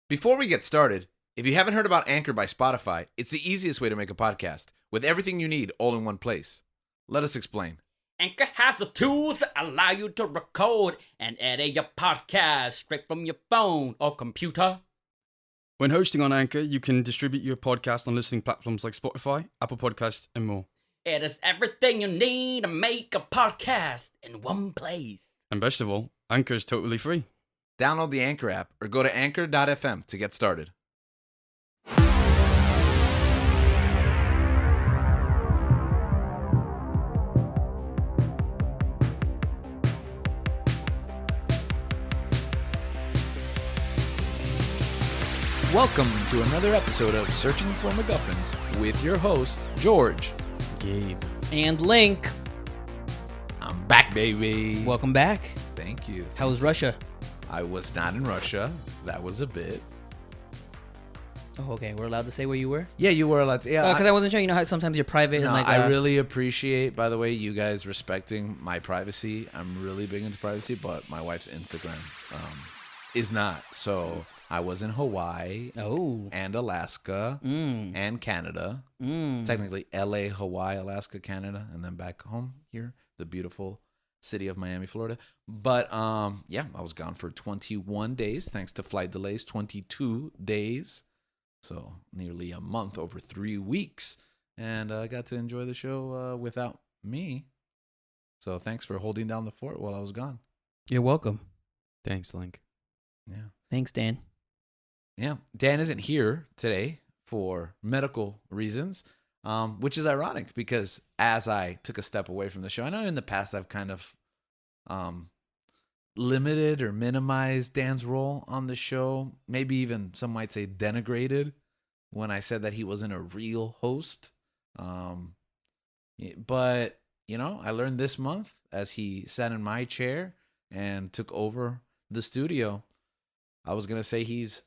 Before we get started, if you haven't heard about Anchor by Spotify, it's the easiest way to make a podcast with everything you need all in one place. Let us explain. Anchor has the tools that allow you to record and edit your podcast straight from your phone or computer. When hosting on Anchor, you can distribute your podcast on listening platforms like Spotify, Apple Podcasts, and more. It is everything you need to make a podcast in one place. And best of all, Anchor is totally free. Download the Anchor app or go to anchor.fm to get started. Welcome to another episode of Searching for MacGuffin with your host, George. Gabe. And Link. I'm back, baby. Welcome back. Thank you. How was Russia? I was not in Russia. That was a bit. Oh, okay. We're allowed to say where you were? Yeah, you were allowed to. Yeah, Because I wasn't sure. You know how sometimes you're private. No, and like, I really appreciate, by the way, you guys respecting my privacy. I'm really big into privacy, but my wife's Instagram is not. So I was in Hawaii and Alaska and Canada. Technically LA, Hawaii, Alaska, Canada, and then back home here, the beautiful city of Miami, Florida. But yeah, I was gone for 21 days thanks to flight delays, 22 days. So nearly a month, over 3 weeks. And I got to enjoy the show without me. So thanks for holding down the fort while I was gone. You're welcome. Thanks, Link. Yeah. Thanks, Dan. Yeah. Dan isn't here today for medical reasons, which is ironic because as I took a step away from the show, I know in the past I've kind of limited or minimized Dan's role on the show. Maybe even some might say denigrated when I said that he wasn't a real host. But, you know, I learned this month as he sat in my chair and took over the studio. I was going to say he's,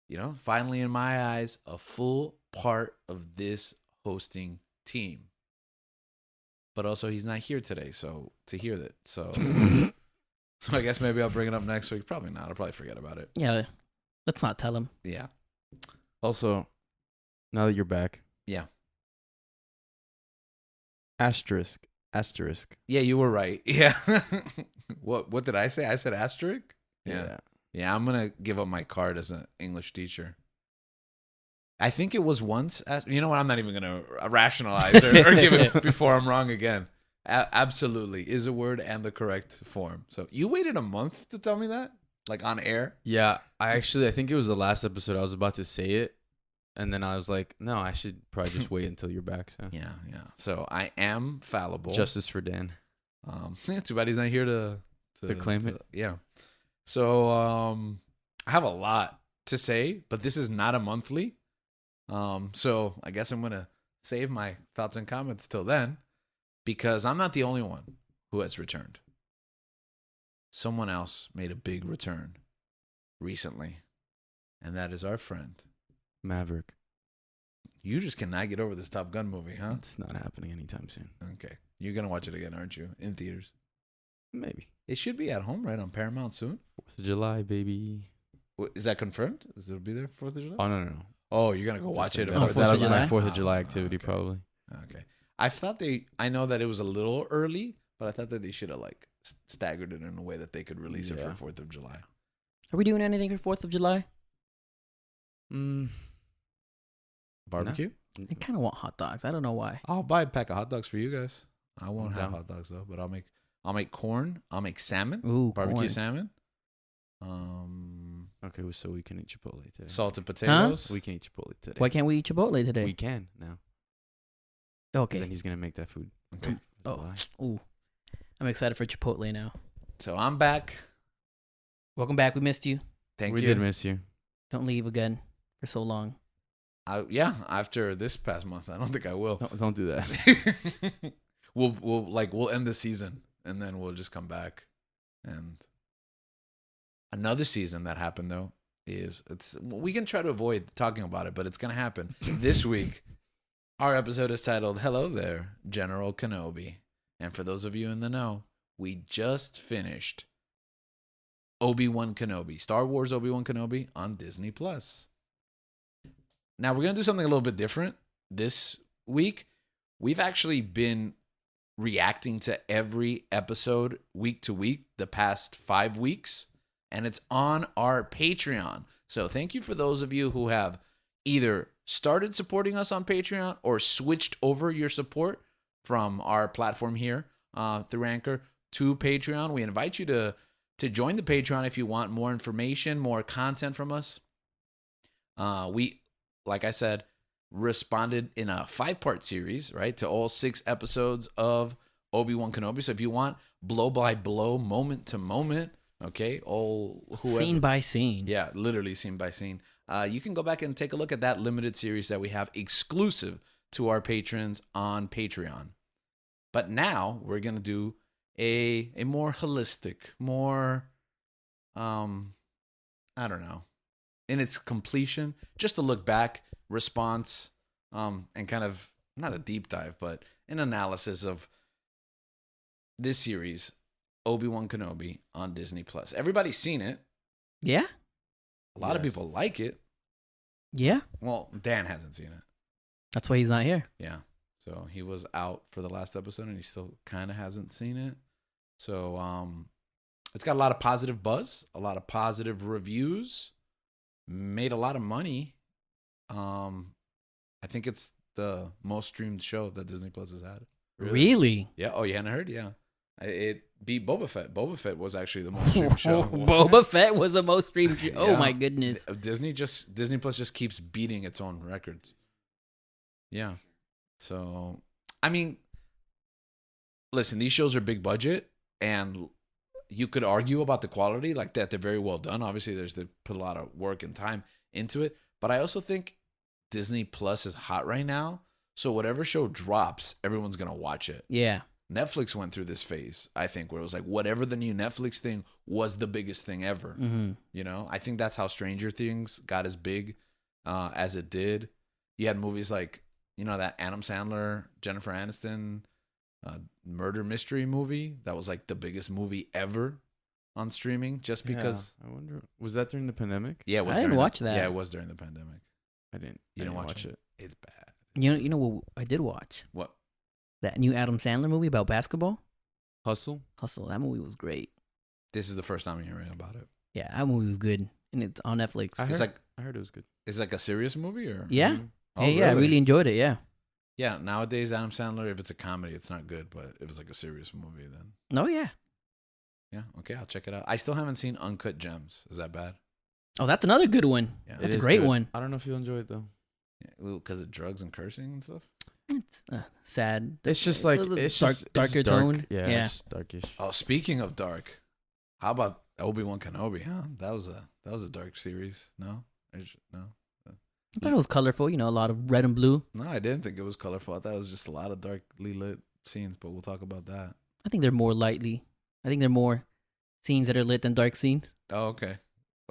you know, finally in my eyes, a full part of this hosting team. But also he's not here today, so to hear that. So I guess maybe I'll bring it up next week. Probably not. I'll probably forget about it. Yeah, let's not tell him. Yeah. Also, now that you're back. Yeah. Asterisk. Yeah, you were right. Yeah. What did I say? I said asterisk? Yeah. Yeah, I'm going to give up my card as an English teacher. I think it was once. You know what? I'm not even going to rationalize or give it before I'm wrong again. Absolutely is a word and the correct form. So you waited a month to tell me that? Like on air? Yeah, I think it was the last episode I was about to say it. And then I was like, no, I should probably just wait until you're back. So. Yeah. So I am fallible. Justice for Dan. Too bad he's not here to claim it. Yeah. So I have a lot to say, but this is not a monthly. So I guess I'm going to save my thoughts and comments till then because I'm not the only one who has returned. Someone else made a big return recently, and that is our friend Maverick. You just cannot get over this Top Gun movie, huh? It's not happening anytime soon. Okay. You're going to watch it again, aren't you? In theaters. Maybe. It should be at home, right? On Paramount soon? 4th of July, baby. Is that confirmed? Is it be there 4th of July? Oh, no. Oh, you're going to go watch it? That'll be my 4th July? of July activity, okay. probably. Okay. I know that it was a little early, but I thought that they should have like staggered it in a way that they could release it for 4th of July. Are we doing anything for 4th of July? Barbecue? No. I kind of want hot dogs. I don't know why. I'll buy a pack of hot dogs for you guys. I won't I'm have down. hot dogs though, but I'll make corn. I'll make salmon. Ooh, barbecue corn. salmon. Okay, so we can eat Chipotle today. Salted potatoes. We can eat Chipotle today. Why can't we eat Chipotle today? We can now. 'Cause Okay. then he's going to make that food. Okay. Oh, ooh. I'm excited for Chipotle now. So I'm back. Welcome back. We missed you. Thank we you. did miss you. Don't leave again for so long. Yeah, after this past month, I don't think I will. Don't do that. we'll end the season and then we'll just come back. And another season that happened though is we can try to avoid talking about it, but it's gonna happen this week. Our episode is titled "Hello There, General Kenobi," and for those of you in the know, we just finished Obi-Wan Kenobi. Star Wars Obi-Wan Kenobi on Disney+. Now, we're going to do something a little bit different this week. We've actually been reacting to every episode week to week the past 5 weeks, and it's on our Patreon. So thank you for those of you who have either started supporting us on Patreon or switched over your support from our platform here through Anchor to Patreon. We invite you to join the Patreon if you want more information, more content from us. We, like I said, responded in a 5-part series, right, to all 6 episodes of Obi-Wan Kenobi. So if you want blow by blow, moment to moment, okay, scene by scene. Yeah, literally scene by scene. You can go back and take a look at that limited series that we have exclusive to our patrons on Patreon. But now we're going to do a more holistic, more, I don't know, in its completion, just to look back, response, and kind of, not a deep dive, but an analysis of this series, Obi-Wan Kenobi on Disney+. Everybody's seen it. Yeah? A lot of people like it. Yeah? Well, Dan hasn't seen it. That's why he's not here. Yeah. So he was out for the last episode and he still kind of hasn't seen it. So it's got a lot of positive buzz, a lot of positive reviews, made a lot of money. I think it's the most streamed show that Disney Plus has had. Really? Yeah. Oh, you hadn't heard? Yeah. It beat Boba Fett. Boba Fett was actually the most streamed show. Boba Fett was the most streamed show. Oh, Yeah. my goodness. Disney Plus just keeps beating its own records. Yeah. So, I mean, listen, these shows are big budget, and you could argue about the quality, like that they're very well done. Obviously, they put a lot of work and time into it. But I also think Disney Plus is hot right now. So whatever show drops, everyone's going to watch it. Yeah. Netflix went through this phase, I think, where it was like whatever the new Netflix thing was the biggest thing ever. Mm-hmm. You know, I think that's how Stranger Things got as big as it did. You had movies like, you know, that Adam Sandler, Jennifer Aniston murder mystery movie that was like the biggest movie ever on streaming just because. Yeah, I wonder, was that during the pandemic? Yeah, it was I didn't watch that. Yeah, it was during the pandemic. I didn't watch it. It's bad. You know what I did watch? What? That new Adam Sandler movie about basketball? Hustle? That movie was great. This is the first time I'm hearing about it. Yeah, that movie was good. And it's on Netflix. I heard it was good. Is it like a serious movie or? Yeah. Oh, Hey, yeah, I really enjoyed it, yeah. Yeah, nowadays Adam Sandler, if it's a comedy, it's not good, but if it's like a serious movie, then. Oh, yeah. Yeah, okay, I'll check it out. I still haven't seen Uncut Gems. Is that bad? Oh, that's another good one. Yeah. That's a great good. one. I don't know if you'll enjoy it though. Yeah, because of drugs and cursing and stuff? It's sad. It's just like it's dark. darker tone. Yeah, Yeah. it's darkish. Oh, speaking of dark, how about Obi-Wan Kenobi, huh? That was a dark series. No? No? I thought it was colorful, you know, a lot of red and blue. No, I didn't think it was colorful. I thought it was just a lot of darkly lit scenes, but we'll talk about that. I think they're more lightly. I think they're more scenes that are lit than dark scenes. Oh, okay.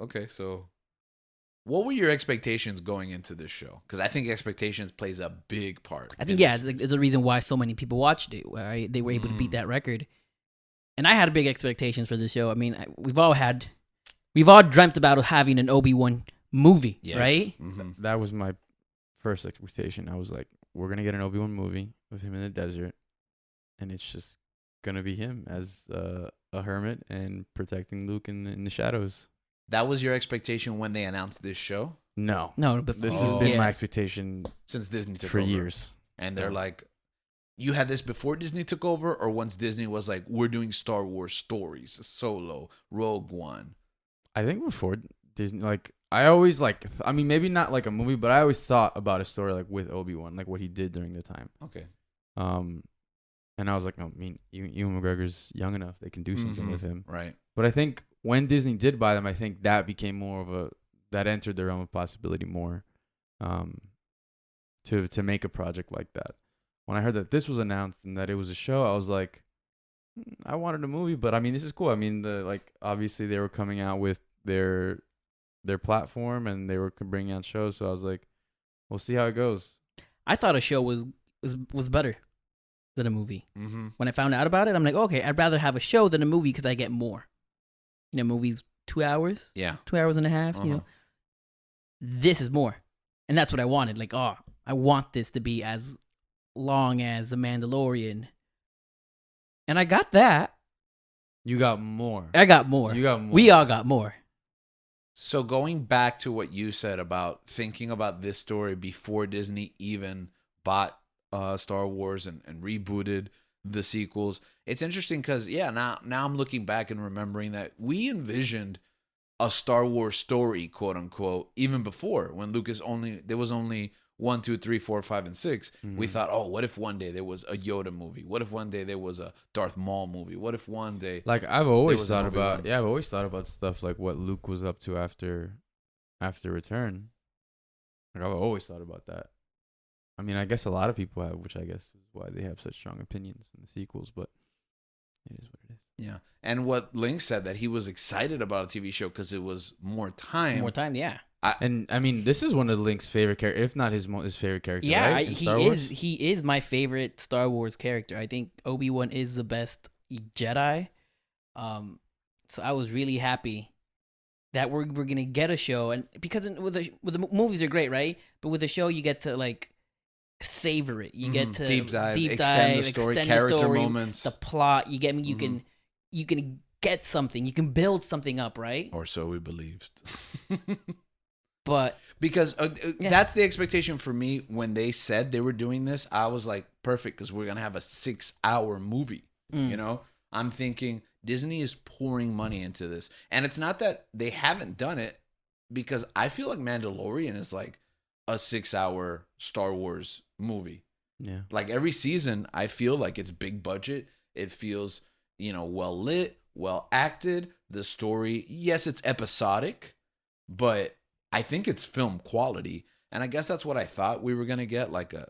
Okay, so what were your expectations going into this show? Because I think expectations plays a big part. I think, yeah, it's a reason why so many people watched it. Right? They were able to beat that record. And I had big expectations for the show. I mean, we've all dreamt about having an Obi-Wan movie, Yes. right? Mm-hmm. That was my first expectation. I was like, we're gonna get an Obi-Wan movie with him in the desert, and it's just gonna be him as a hermit and protecting Luke in the shadows. That was your expectation when they announced this show? No, But this Oh. has been yeah. my expectation Since Disney took for over. years. And they're like, you had this before Disney took over, or once Disney was like, we're doing Star Wars stories, Solo, Rogue One? I think before Disney, like I always I mean, maybe not like a movie, but I always thought about a story like with Obi-Wan, like what he did during the time. Okay. And I was like, no, I mean, Ewan McGregor's young enough; they can do something Mhm. with him. Right. But I think when Disney did buy them, I think that became more of that entered the realm of possibility more, to make a project like that. When I heard that this was announced and that it was a show, I was like, I wanted a movie, but I mean, this is cool. I mean, obviously they were coming out with their platform and they were bringing out shows, so I was like, we'll see how it goes. I thought a show was better than a movie. Mm-hmm. When I found out about it, I'm like, okay, I'd rather have a show than a movie because I get more. You know, movies 2 hours. Yeah. 2 hours and a half. You know, this is more, and that's what I wanted. Like, I want this to be as long as The Mandalorian, and I got that. You got more. I got more. You got more. We all got more. So going back to what you said about thinking about this story before Disney even bought Star Wars and rebooted the sequels, it's interesting because now I'm looking back and remembering that we envisioned a Star Wars story, quote unquote, even before, when there was only 1, 2, 3, 4, 5, and 6. Mm-hmm. We thought, oh, what if one day there was a Yoda movie? What if one day there was a Darth Maul movie? What if one day, like, I've always was thought an Obi-Wan. about I've always thought about stuff like what Luke was up to after Return. Like, I've always thought about that. I mean, I guess a lot of people have, which I guess is why they have such strong opinions in the sequels, but it is what it is. Yeah. And what Link said, that he was excited about a TV show because it was more time. More time, yeah. And I mean, this is one of Link's favorite characters, if not his favorite character. Yeah, right? In Star Wars? He is my favorite Star Wars character. I think Obi-Wan is the best Jedi. So I was really happy that we're gonna get a show, and because with the movies are great, right? But with the show, you get to like savor it. You get to deep dive, extend the story, character moments, the plot. You get me. You can get something. You can build something up, right? or so we believed. But because that's the expectation for me when they said they were doing this. I was like, perfect, because we're gonna have a 6-hour movie. You know, I'm thinking Disney is pouring money into this, and it's not that they haven't done it, because I feel like Mandalorian is like a 6-hour Star Wars movie. Yeah. Like every season, I feel like it's big budget. It feels, well lit, well acted. The story, yes, it's episodic, but I think it's film quality. And I guess that's what I thought we were going to get, like a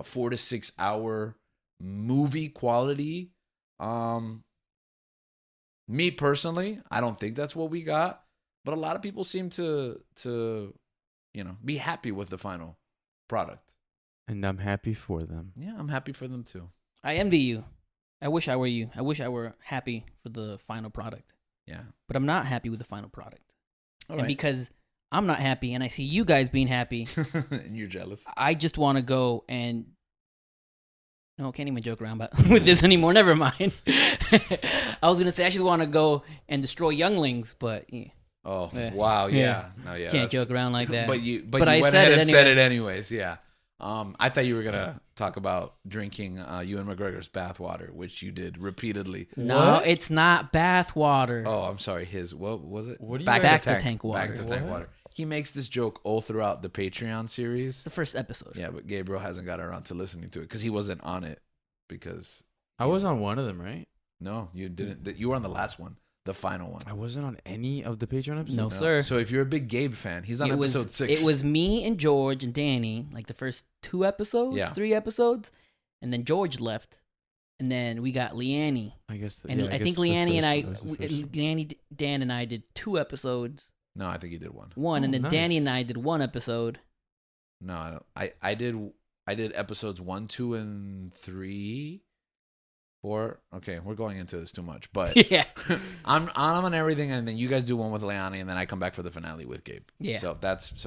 4 to 6 hour movie quality. Me personally, I don't think that's what we got, but a lot of people seem to be happy with the final product. And I'm happy for them. Yeah, I'm happy for them too. I envy you. I wish I were you. I wish I were happy for the final product. Yeah. But I'm not happy with the final product. All and right. because I'm not happy and I see you guys being happy, And you're jealous. I just want to go and... No, I can't even joke around with this anymore. Never mind. I was going to say I just want to go and destroy younglings, but... Yeah. Oh, Yeah. wow, yeah. Yeah. No, yeah. Can't joke around like that. But you I went said ahead it and said anyway. it anyways, yeah. I thought you were going to talk about drinking Ewan McGregor's bathwater, which you did repeatedly. No, What? it's not bath water. Oh, I'm sorry. What was it? What do you Back guys- to Back to tank water. Back to tank What? water. He makes this joke all throughout the Patreon It's series. the first episode. Yeah, but Gabriel hasn't got around to listening to it because he wasn't on it. Because I was on one of them, right? no, you didn't. You were on the last one, the final one. I wasn't on any of the Patreon episodes. No, sir. So if you're a big Gabe fan, he's on It was- episode 6. It was me and George and Danny, like the first 2 episodes, Yeah. 3 episodes, and then George left, and then we got Leanne, I guess. and I think Leanne and Leanne, Dan, and I did 2 episodes, No, I think you did one. and Oh, then nice. Danny and I did 1 episode. No, I don't. I did episodes 1, 2, and 3, 4. Okay, we're going into this too much, but Yeah, I'm on everything, and then you guys do one with Leanne, and then I come back for the finale with Gabe. yeah, So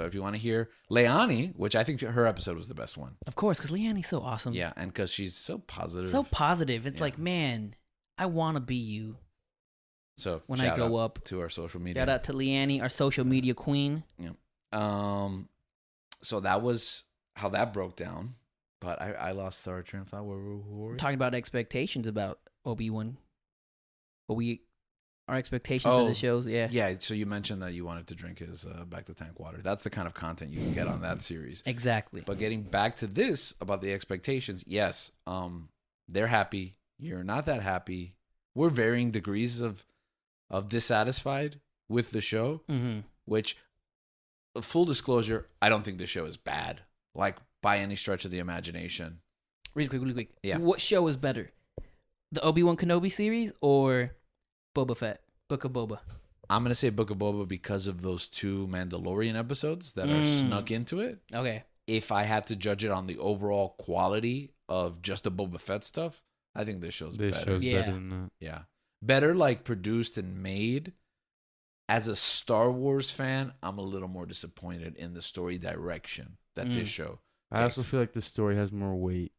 if you want to hear Leanne, which I think her episode was the best one. of course, because Leanne's so awesome. Yeah, and because she's so positive. so positive. It's Yeah. like, man, I want to be you So when I shout grow out up. to our social media. Shout out to Leanne, our social media queen. So that was how that broke down. But I lost our train of thought. Where were we? Talking about expectations about Obi-Wan. Our expectations for Oh, the shows, yeah. Yeah, so you mentioned that you wanted to drink his back to tank water. That's the kind of content you can get on that series. Exactly. But getting back to this about the expectations, yes, they're happy. You're not that happy. We're varying degrees of dissatisfied with the show, Mm-hmm. which, full disclosure, I don't think the show is bad, like by any stretch of the imagination. Really quick. Yeah. What show is better? The Obi-Wan Kenobi series or Boba Fett? Book of Boba. I'm going to say Book of Boba because of those 2 Mandalorian episodes that are snuck into it. Okay. If I had to judge it on the overall quality of just the Boba Fett stuff, I think this show's This better. show's Yeah. better than that. Yeah. Better, like, produced and made. as a Star Wars fan, I'm a little more disappointed in the story direction that this show I also takes. feel like the story has more weight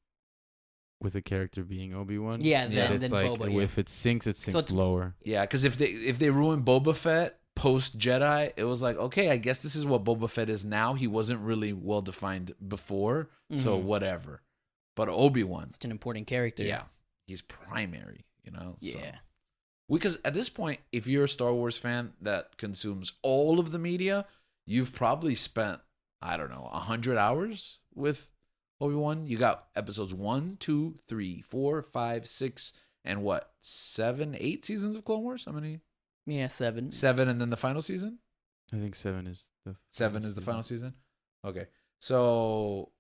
with the character being Obi-Wan. Yeah, than than like Boba, yeah. if it sinks it's- lower. Yeah, because if they ruin Boba Fett post Jedi, it was like, okay, I guess this is what Boba Fett is now. He wasn't really well defined before, so whatever. But Obi-Wan, Such an important character. yeah, he's primary, you know. Yeah. So. Because at this point, if you're a Star Wars fan that consumes all of the media, you've probably spent, I don't know, 100 hours with Obi-Wan. You got episodes 1, 2, 3, 4, 5, 6, and what, 7, 8 seasons of Clone Wars? How many? Yeah, 7. 7, and then the final season? I think 7 is the 7 is the final season? Okay. So,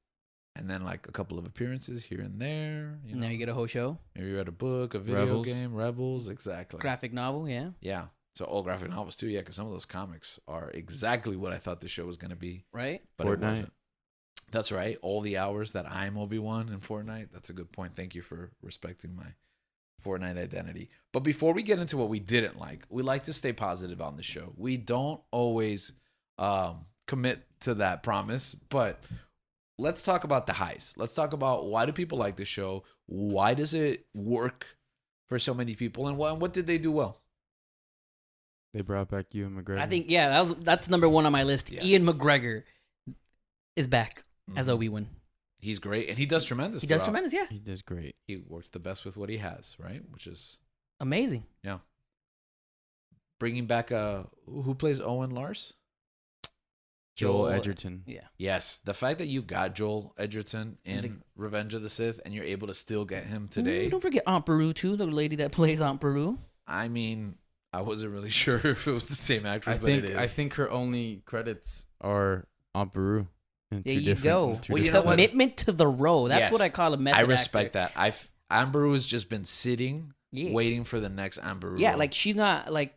and then like a couple of appearances here and there. And now you get a whole show. Maybe you read a book, a video Rebels. game, Rebels, exactly. Graphic novel, yeah. Yeah. So all graphic novels too, yeah, because some of those comics are exactly what I thought the show was going to be, Right? but Fortnite. it wasn't. That's right. All the hours that I'm Obi-Wan in Fortnite. That's a good point. Thank you for respecting my Fortnite identity. But before we get into what we didn't like, we like to stay positive on the show. We don't always commit to that promise, but let's talk about the highs. Let's talk about why do people like the show? Why does it work for so many people? And what did they do well? They brought back Ewan McGregor. I think, yeah, that's number 1 on my list. Yes. Ian McGregor is back as Mhm. Obi-Wan. He's great, and he does tremendous. He does throughout. tremendous, yeah. he does great. He works the best with what he has, right? Which is Amazing. bringing back who plays Owen Lars? Joel Edgerton. Yeah. Yes, the fact that you got Joel Edgerton in Revenge of the Sith and you're able to still get him today. Ooh, don't forget Aunt Beru, too, the lady that plays Aunt Beru. I mean, I wasn't really sure if it was the same actress, but it is. I think her only credits are Aunt Beru. There you go. Well, you know what? Commitment to the role. That's Yes. what I call a method I respect actor. that. Amberu has just been sitting, Yeah. waiting for the next Amberu. Yeah, role. like she's not, like,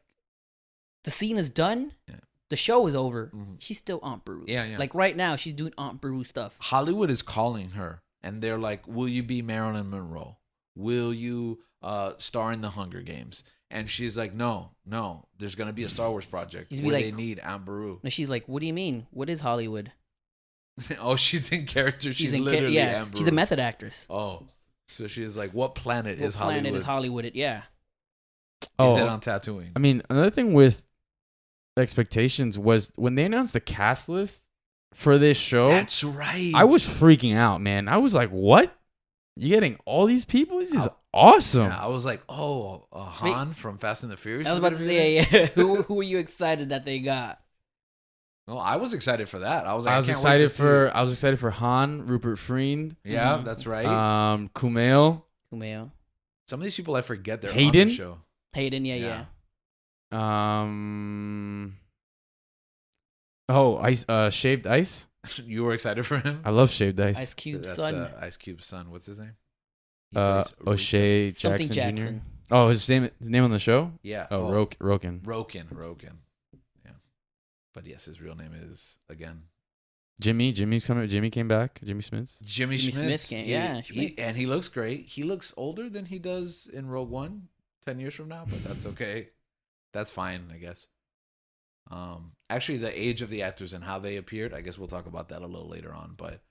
the scene is done. Yeah. The show is over. Mhm. She's still Aunt Beru. Yeah, yeah. Like right now, she's doing Aunt Beru stuff. Hollywood is calling her, and they're like, "Will you be Marilyn Monroe? Will you star in the Hunger Games?" And she's like, "No. There's gonna be a Star Wars project He's where like- they need Amberu." And she's like, "What do you mean? What is Hollywood?" Oh, she's in character. She's in literally yeah. Amberu. She's a method actress. Oh, so she's like, "What planet What is Hollywood? planet is Hollywood? Yeah. Oh, Is it on Tatooine?" I mean, another thing with expectations was when they announced the cast list for this show. That's right. I was freaking out, man. I was like, "What? You getting all these people? This is awesome." Yeah, I was like, "Oh, Han from Fast and the Furious." I was is about to gonna be say, there? yeah. who were you excited that they got? Well, I was excited for that. I was like, I was can't wait to excited for Han, Rupert Friend, see. Yeah, Mhm. that's right. Kumail, Kumail. Some of these people I forget they're on Hayden? the show. Hayden, yeah. Yeah. Shaved Ice. You were excited for him? I love Shaved Ice. Ice Cube's That's son. Ice Cube's son. What's his name? He plays O'Shea Something Jackson, Jackson. Jr. Oh, his name on the show? Yeah. Oh, Roken. Roken. Yeah. But yes, his real name is, again, Jimmy's coming. Jimmy came back. Jimmy Smith. Jimmy Smith Smits. came- yeah, Schmitz. And he looks great. He looks older than he does in Rogue One 10 years from now, but that's okay. That's fine, I guess. Actually, the age of the actors and how they appeared, I guess we'll talk about that a little later on, but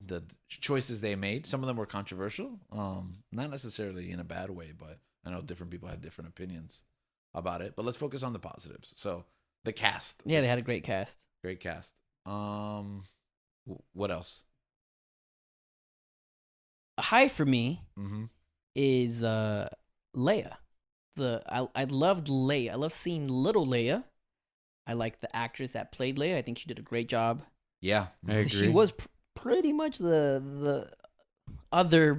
the choices they made, some of them were controversial, not necessarily in a bad way, but I know different people had different opinions about it. But let's focus on the positives. So the cast. Yeah, they had a great cast. Great cast. What else? A high for me Mm-hmm. is Leia. I loved Leia. I love seeing little Leia. I like the actress that played Leia. I think she did a great job. Yeah. I agree. She was pretty much the other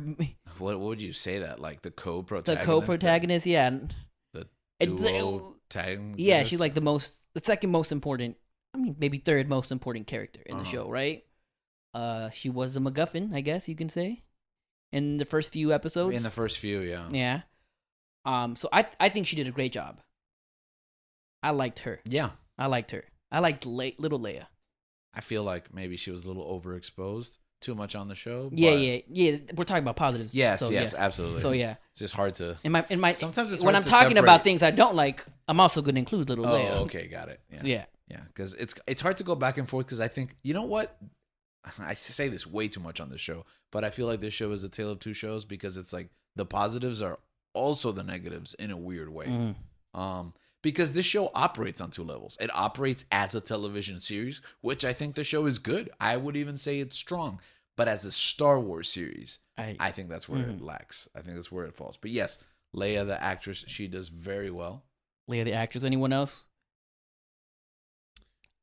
What would you say that? Like the co-protagonist? the co-protagonist, yeah. The And duo tag. Yeah, she's like the second most important. I mean, maybe third most important character in the show, right? She was the MacGuffin, I guess you can say, in the first few episodes. in the first few, yeah. Yeah. So I think she did a great job. I liked her. Yeah. I liked her. I liked little Leia. I feel like maybe she was a little overexposed too much on the show. Yeah. We're talking about positives. Yes, so, yes, absolutely. So yeah, it's just hard to. Sometimes it's when hard I'm to talking separate. about things I don't like, I'm also going to include little Oh, Leia. okay, got it. Yeah, So, yeah. yeah, because it's hard to go back and forth because I think you know what. I say this way too much on this show, but I feel like this show is a tale of two shows because it's like the positives are also the negatives in a weird way. Because this show operates on two levels. It operates as a television series, which I think the show is good. I would even say it's strong. But as a Star Wars series, I think that's where it lacks. I think that's where it falls. But yes, Leia, the actress, she does very well. Leia, the actress. Anyone else?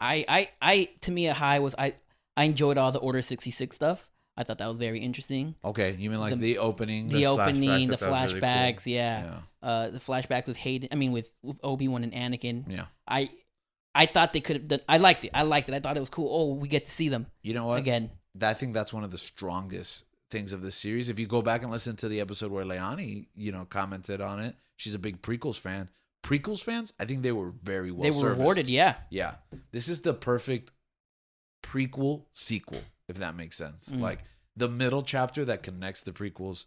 To me, a high was I enjoyed all the Order 66 stuff. I thought that was very interesting. Okay, you mean like the opening? The opening, the flashbacks, flashbacks, really cool. The flashbacks with Hayden. I mean, with Obi-Wan and Anakin. Yeah. I thought they could have done. I liked it. I thought it was cool. Oh, we get to see them. You know what? Again. I think that's one of the strongest things of this series. If you go back and listen to the episode where Leani, commented on it, she's a big prequels fan. Prequels fans, I think they were very well serviced. They were rewarded, yeah. Yeah. This is the perfect prequel sequel, if that makes sense. Like the middle chapter that connects the prequels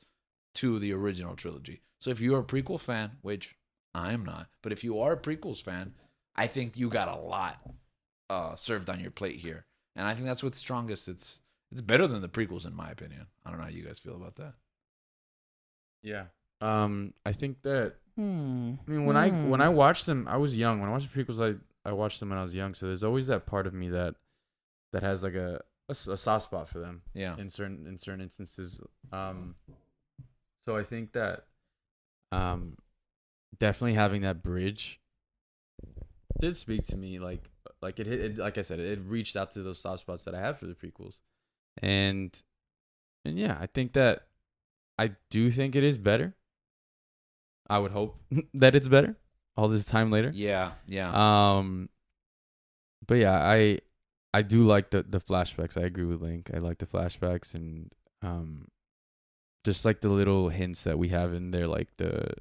to the original trilogy. So if you're a prequel fan, which I'm not, but if you are a prequels fan, I think you got a lot served on your plate here. And I think that's what's strongest. It's better than the prequels, in my opinion. I don't know how you guys feel about that. Yeah. I think that. I mean, when I watched them, I was young. When I watched the prequels, I watched them when I was young. So there's always that part of me that has like a soft spot for them. Yeah. In certain instances. So I think that definitely having that bridge did speak to me. Like it hit. Like I said, it reached out to those soft spots that I have for the prequels. And yeah, I think that I do think it is better. I would hope that it's better all this time later. Yeah. But yeah, I do like the flashbacks. I agree with Link. I like the flashbacks and just like the little hints that we have in there, like the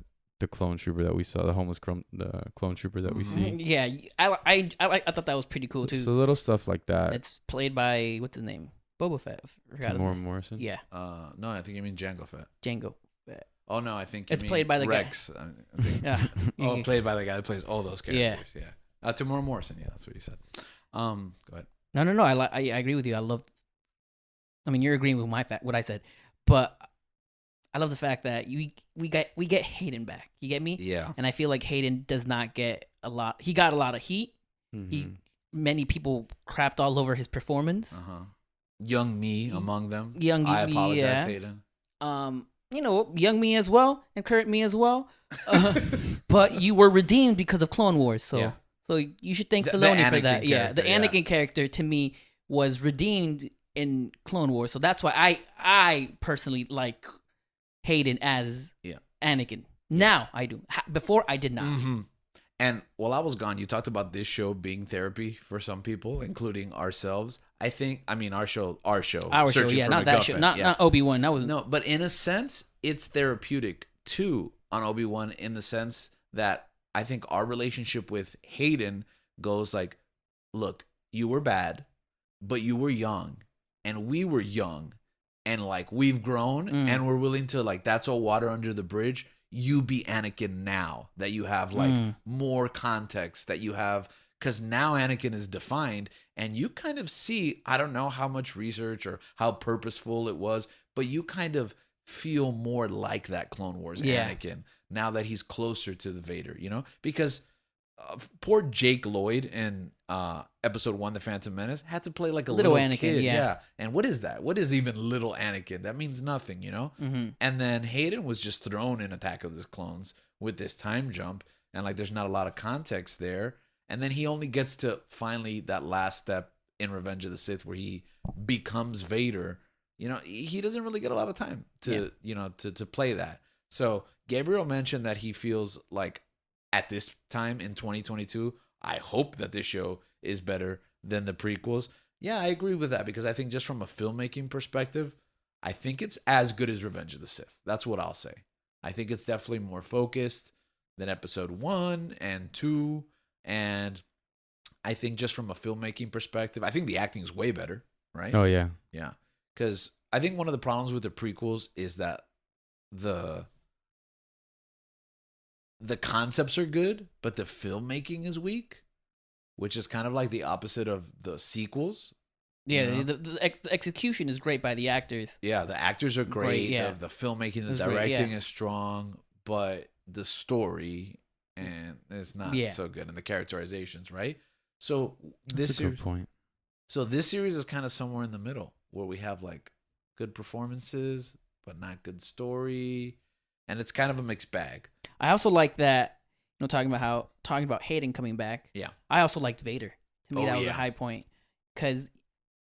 clone trooper that we saw, the homeless the clone trooper that we see. Yeah, I thought that was pretty cool too. So little stuff like that. It's played by what's his name? Boba Fett. Tamora Morrison. Yeah. No, I think you mean Jango Fett. Jango Fett. Oh no, I think you it's mean played by the Rex. guy. I think, Yeah. Played by the guy that plays all those characters. Yeah. Tamora Morrison. Yeah, that's what you said. Go ahead. No. I agree with you. I mean, you're agreeing with what I said, but I love the fact that we get Hayden back. You get me? Yeah. And I feel like Hayden does not get a lot. He got a lot of heat. Many people crapped all over his performance. Young me among them. I apologize, Hayden. Young me as well and current me as well. But you were redeemed because of Clone Wars, so you should thank Filoni for that. Yeah, the Anakin character to me was redeemed in Clone Wars, so that's why I personally like Hayden as Anakin. Now I do. Before I did not. And while I was gone, you talked about this show being therapy for some people, including ourselves. Our show, yeah, not that show, not Obi-Wan. That was no, but in a sense, it's therapeutic too on Obi-Wan in the sense that I think our relationship with Hayden goes like, look, you were bad, but you were young, and we were young, and like we've grown, and we're willing to like that's all water under the bridge. You be Anakin now that you have like more context that you have because now Anakin is defined and you kind of see, I don't know how much research or how purposeful it was, but you kind of feel more like that Clone Wars Anakin now that he's closer to the Vader, because poor Jake Lloyd in episode 1, The Phantom Menace, had to play like a little Anakin, kid. Yeah. And what is that? What is even little Anakin? That means nothing, And then Hayden was just thrown in Attack of the Clones with this time jump. And like there's not a lot of context there. And then he only gets to finally that last step in Revenge of the Sith where he becomes Vader. He doesn't really get a lot of time to, to play that. So Gabriel mentioned that he feels like at this time in 2022, I hope that this show is better than the prequels. Yeah, I agree with that because I think just from a filmmaking perspective, I think it's as good as Revenge of the Sith. That's what I'll say. I think it's definitely more focused than episode 1 and 2. And I think just from a filmmaking perspective, I think the acting is way better, right? Oh, yeah. Yeah. Because I think one of the problems with the prequels is that the concepts are good, but the filmmaking is weak, which is kind of like the opposite of the sequels. Yeah, the execution is great by the actors. Yeah, the actors are great. Yeah. The filmmaking, the directing is strong, but the story and it's not so good, and the characterizations, right? So that's a good point. So this series is kind of somewhere in the middle, where we have like good performances, but not good story, and it's kind of a mixed bag. I also like that, talking about Hayden coming back. Yeah. I also liked Vader. To me, that was a high point, because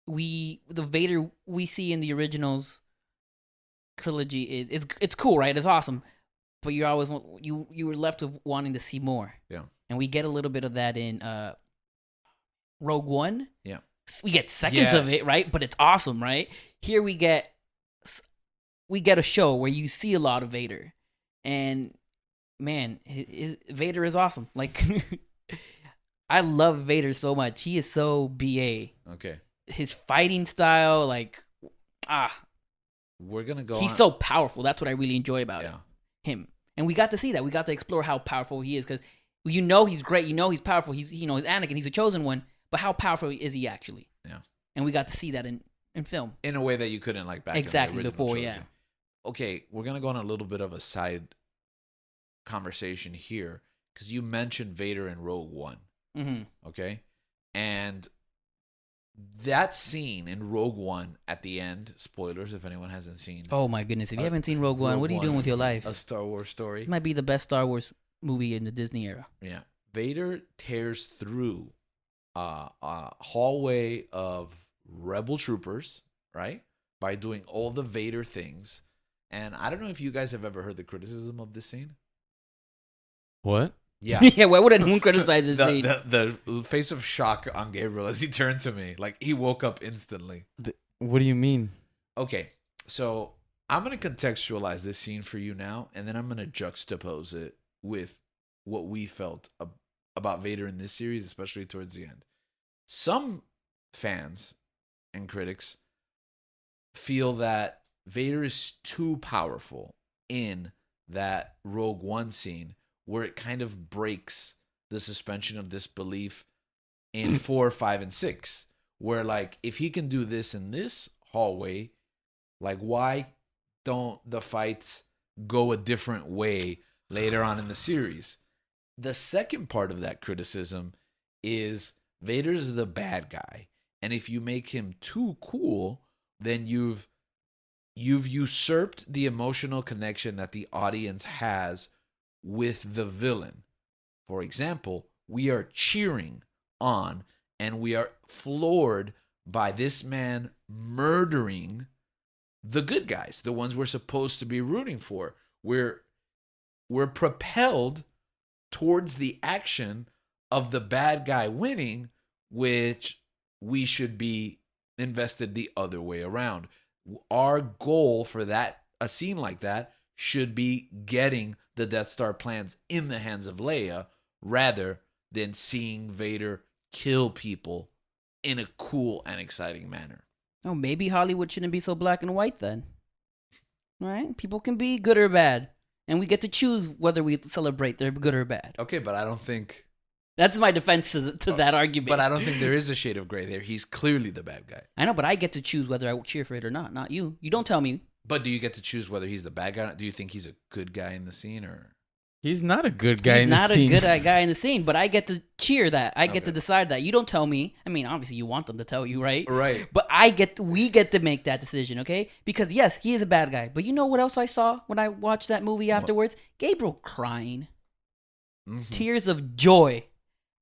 the Vader we see in the originals trilogy it's cool, right? It's awesome, but you always you were left with wanting to see more. Yeah. And we get a little bit of that in Rogue One. Yeah. We get seconds of it, right? But it's awesome, right? Here we get a show where you see a lot of Vader, and man, Vader is awesome. Like, I love Vader so much. He is so BA. Okay. His fighting style, like, we're gonna go. He's so powerful. That's what I really enjoy about him. And we got to see that. We got to explore how powerful he is, because he's great. He's powerful. He's Anakin. He's a chosen one. But how powerful is he actually? Yeah. And we got to see that in film. In a way that you couldn't, like, back exactly in the before, trilogy. Okay, we're going to go on a little bit of a side conversation here, because you mentioned Vader in Rogue One. Mm-hmm. Okay? And that scene in Rogue One at the end, spoilers if anyone hasn't seen. Oh my goodness, if you haven't seen Rogue One, what are you doing with your life? A Star Wars story. It might be the best Star Wars movie in the Disney era. Yeah. Vader tears through a hallway of rebel troopers, right? By doing all the Vader things. And I don't know if you guys have ever heard the criticism of this scene. What? Yeah. Yeah, why would anyone criticize this scene? The face of shock on Gabriel as he turned to me. Like, he woke up instantly. What do you mean? Okay, so I'm going to contextualize this scene for you now, and then I'm going to juxtapose it with what we felt about Vader in this series, especially towards the end. Some fans and critics feel that Vader is too powerful in that Rogue One scene, where it kind of breaks the suspension of disbelief in 4, 5, and 6. Where, like, if he can do this in this hallway, like, why don't the fights go a different way later on in the series? The second part of that criticism is Vader's the bad guy. And if you make him too cool, then you've usurped the emotional connection that the audience has with the villain. For example, we are cheering on and we are floored by this man murdering the good guys, the ones we're supposed to be rooting for. We're propelled towards the action of the bad guy winning, which we should be invested the other way around. Our goal for a scene like that should be getting the Death Star plans in the hands of Leia, rather than seeing Vader kill people in a cool and exciting manner. Oh, maybe Hollywood shouldn't be so black and white then. All right? People can be good or bad, and we get to choose whether we celebrate they're good or bad. Okay, but I don't think... That's my defense to that argument. But I don't think there is a shade of gray there. He's clearly the bad guy. I know, but I get to choose whether I cheer for it or not you. You don't tell me. But do you get to choose whether he's the bad guy? Do you think he's a good guy in the scene, or... He's not a good guy He's in the scene. He's not a good guy in the scene, but I get to cheer that. I get to decide that. You don't tell me. I mean, obviously you want them to tell you, right? Right. But we get to make that decision, okay? Because yes, he is a bad guy. But you know what else I saw when I watched that movie afterwards? Gabriel crying. Mm-hmm. Tears of joy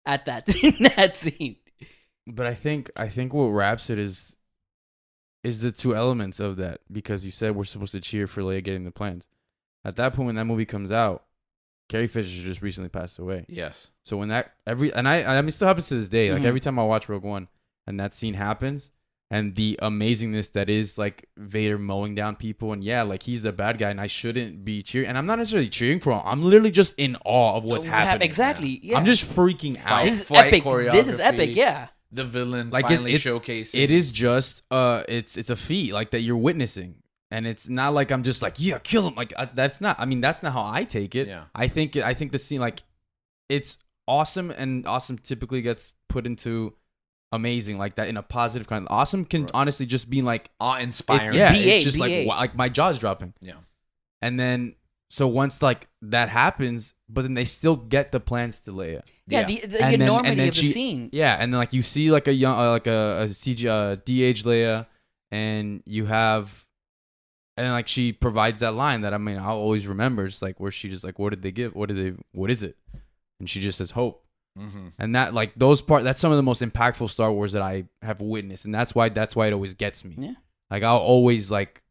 at that scene. But I think what wraps it is the two elements of that, because you said we're supposed to cheer for Leia getting the plans. At that point, when that movie comes out, Carrie Fisher just recently passed away. Yes. So when that I mean, it still happens to this day. Like every time I watch Rogue One and that scene happens, and the amazingness that is like Vader mowing down people, and like he's the bad guy, and I shouldn't be cheering. And I'm not necessarily cheering for him. I'm literally just in awe of what's happening. Exactly. Yeah. I'm just freaking out. This is epic. This is epic. Yeah. the villain like finally it's showcasing. it is just it's a feat like that you're witnessing, and it's not like I'm just like, yeah, kill him. Like that's not how I take it. Yeah. I think the scene, like, it's awesome, and awesome typically gets put into amazing like that in a positive kind. Awesome can honestly just be like awe-inspiring. it's just BA. like my jaw's dropping. Yeah. And then so once like that happens, but then they still get the plans to Leia. Yeah, the enormity of the scene. Yeah, and then like you see like a young like a CG DH Leia, and you have, and then like she provides that line that I'll always remember. It's like where she just like, what is it? And she just says hope. Mm-hmm. And that like that's some of the most impactful Star Wars that I have witnessed, and that's why it always gets me. Yeah. Like I'll always like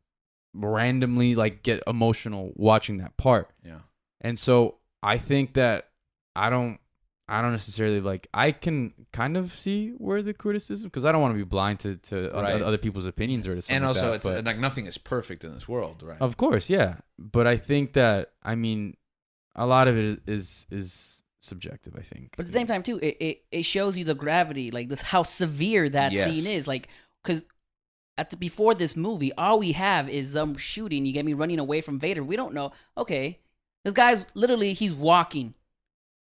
randomly like get emotional watching that part. Yeah. And so I think that I don't necessarily like, I can kind of see where the criticism, because I don't want to be blind to other people's opinions or to something. And also, like that, it's like nothing is perfect in this world, right? of course, yeah. But I think that a lot of it is subjective, I think. But at the same time, too, it shows you the gravity, like this, how severe that scene is. Like, because before this movie, all we have is shooting. You get me, running away from Vader. We don't know. Okay, this guy's literally, he's walking.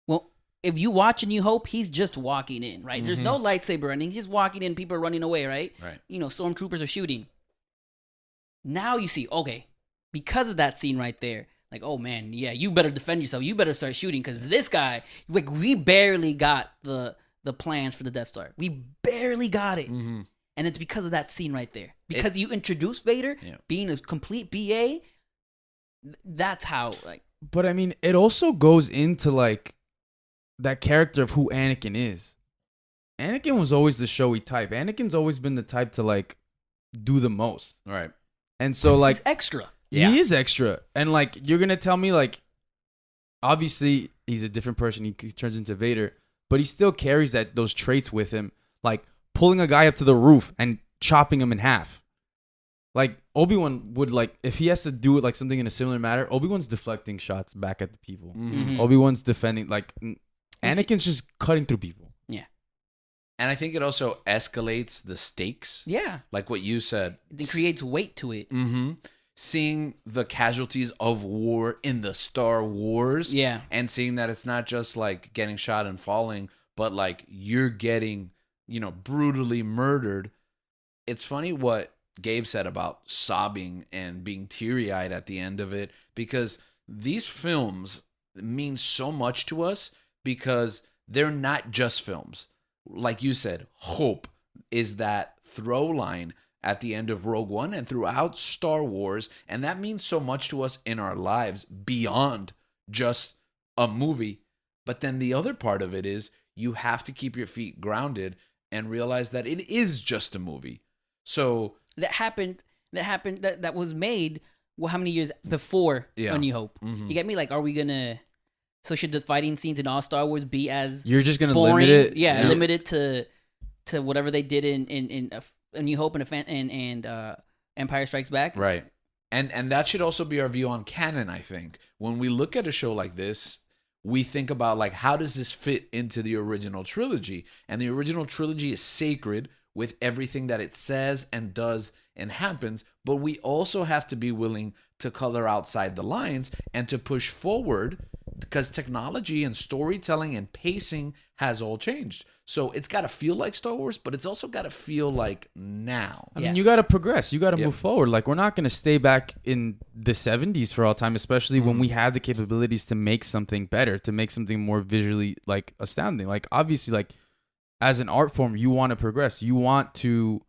Well, if you watch A New Hope, he's just walking in, right? Mm-hmm. There's no lightsaber running. He's just walking in. People are running away, right? Right. Stormtroopers are shooting. Now you see, okay, because of that scene right there, like, oh man, yeah, you better defend yourself. You better start shooting, because this guy, like, we barely got the plans for the Death Star. We barely got it. Mm-hmm. And it's because of that scene right there. Because you introduced Vader being a complete BA. That's how, like. But it also goes into like that character of who Anakin is. Anakin was always the showy type. Anakin's always been the type to like do the most. Right. And so like he's extra. He is extra. And like you're gonna tell me like, obviously he's a different person. He turns into Vader, but he still carries those traits with him, like pulling a guy up to the roof and chopping him in half. Like Obi-Wan would, like, if he has to do it like something in a similar manner, Obi-Wan's deflecting shots back at the people. Mm-hmm. Obi-Wan's defending, like Anakin's just cutting through people. Yeah. And I think it also escalates the stakes. Yeah. Like what you said. It creates weight to it. Mm-hmm. Seeing the casualties of war in the Star Wars. Yeah. And seeing that it's not just like getting shot and falling, but like you're getting, brutally murdered. It's funny what Gabe said about sobbing and being teary-eyed at the end of it, because these films mean so much to us because they're not just films. Like you said, hope is that throw line at the end of Rogue One and throughout Star Wars, and that means so much to us in our lives beyond just a movie. But then the other part of it is you have to keep your feet grounded and realize that it is just a movie. So that was made, well, how many years before A New Hope? Mm-hmm. You get me? Like, are we gonna, so should the fighting scenes in all Star Wars be as you're just gonna boring? limit it? Yeah, limit it to whatever they did in A New Hope and Empire Strikes Back. Right. And that should also be our view on canon, I think. When we look at a show like this, we think about, like, how does this fit into the original trilogy? And the original trilogy is sacred with everything that it says and does and happens, but we also have to be willing to color outside the lines and to push forward, because technology and storytelling and pacing has all changed. So it's got to feel like Star Wars, but it's also got to feel like now. I mean, you got to progress. You got to move forward. Like, we're not going to stay back in the 70s for all time, especially when we have the capabilities to make something better, to make something more visually, like, astounding. Like, obviously, like, as an art form, you want to progress. You want to,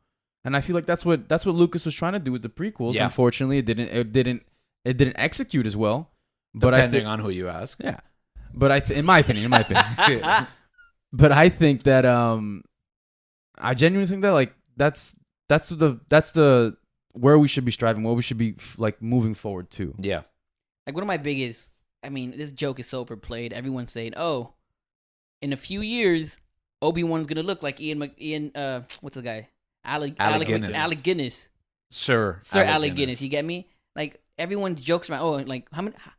and I feel like that's what Lucas was trying to do with the prequels. Yeah. Unfortunately, it didn't execute as well. But depending on who you ask. Yeah. But in my opinion. But I think that I genuinely think that, like, that's the where we should be striving, what we should be like moving forward to. Yeah. Like, one of my biggest, this joke is so overplayed. Everyone's saying, "Oh, in a few years, Obi-Wan's gonna look like Ian. What's the guy? Alec Guinness. Sir Alec Guinness. You get me? Like, everyone jokes around. Oh, like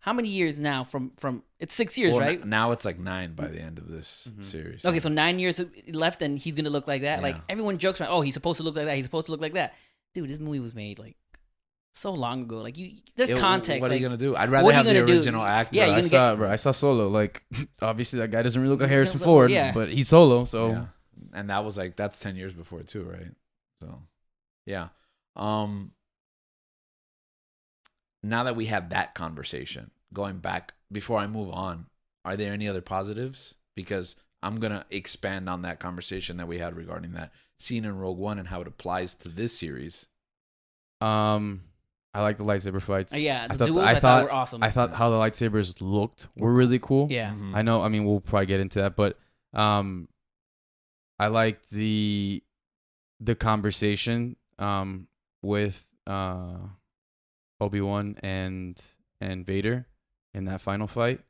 how many years now from it's 6 years, right? Now it's like 9 by the end of this series. Okay, so 9 years left, and he's gonna look like that. Yeah. Like everyone jokes around. Oh, he's supposed to look like that. He's supposed to look like that. Dude, this movie was made like so long ago. Like there's context. What are you like, gonna do? I'd rather have the original actor. Yeah, I saw Solo. Like, obviously that guy doesn't really look like Harrison Ford, but he's Solo. So, yeah. And that was like that's 10 years before too, right? So, yeah. Now that we had that conversation, going back before I move on, are there any other positives? Because I'm gonna expand on that conversation that we had regarding that scene in Rogue One and how it applies to this series. I like the lightsaber fights. Yeah, the duels I thought were awesome. I thought how the lightsabers looked were really cool. Yeah. Mm-hmm. I know. I mean, we'll probably get into that, but I liked the conversation with Obi-Wan and Vader in that final fight.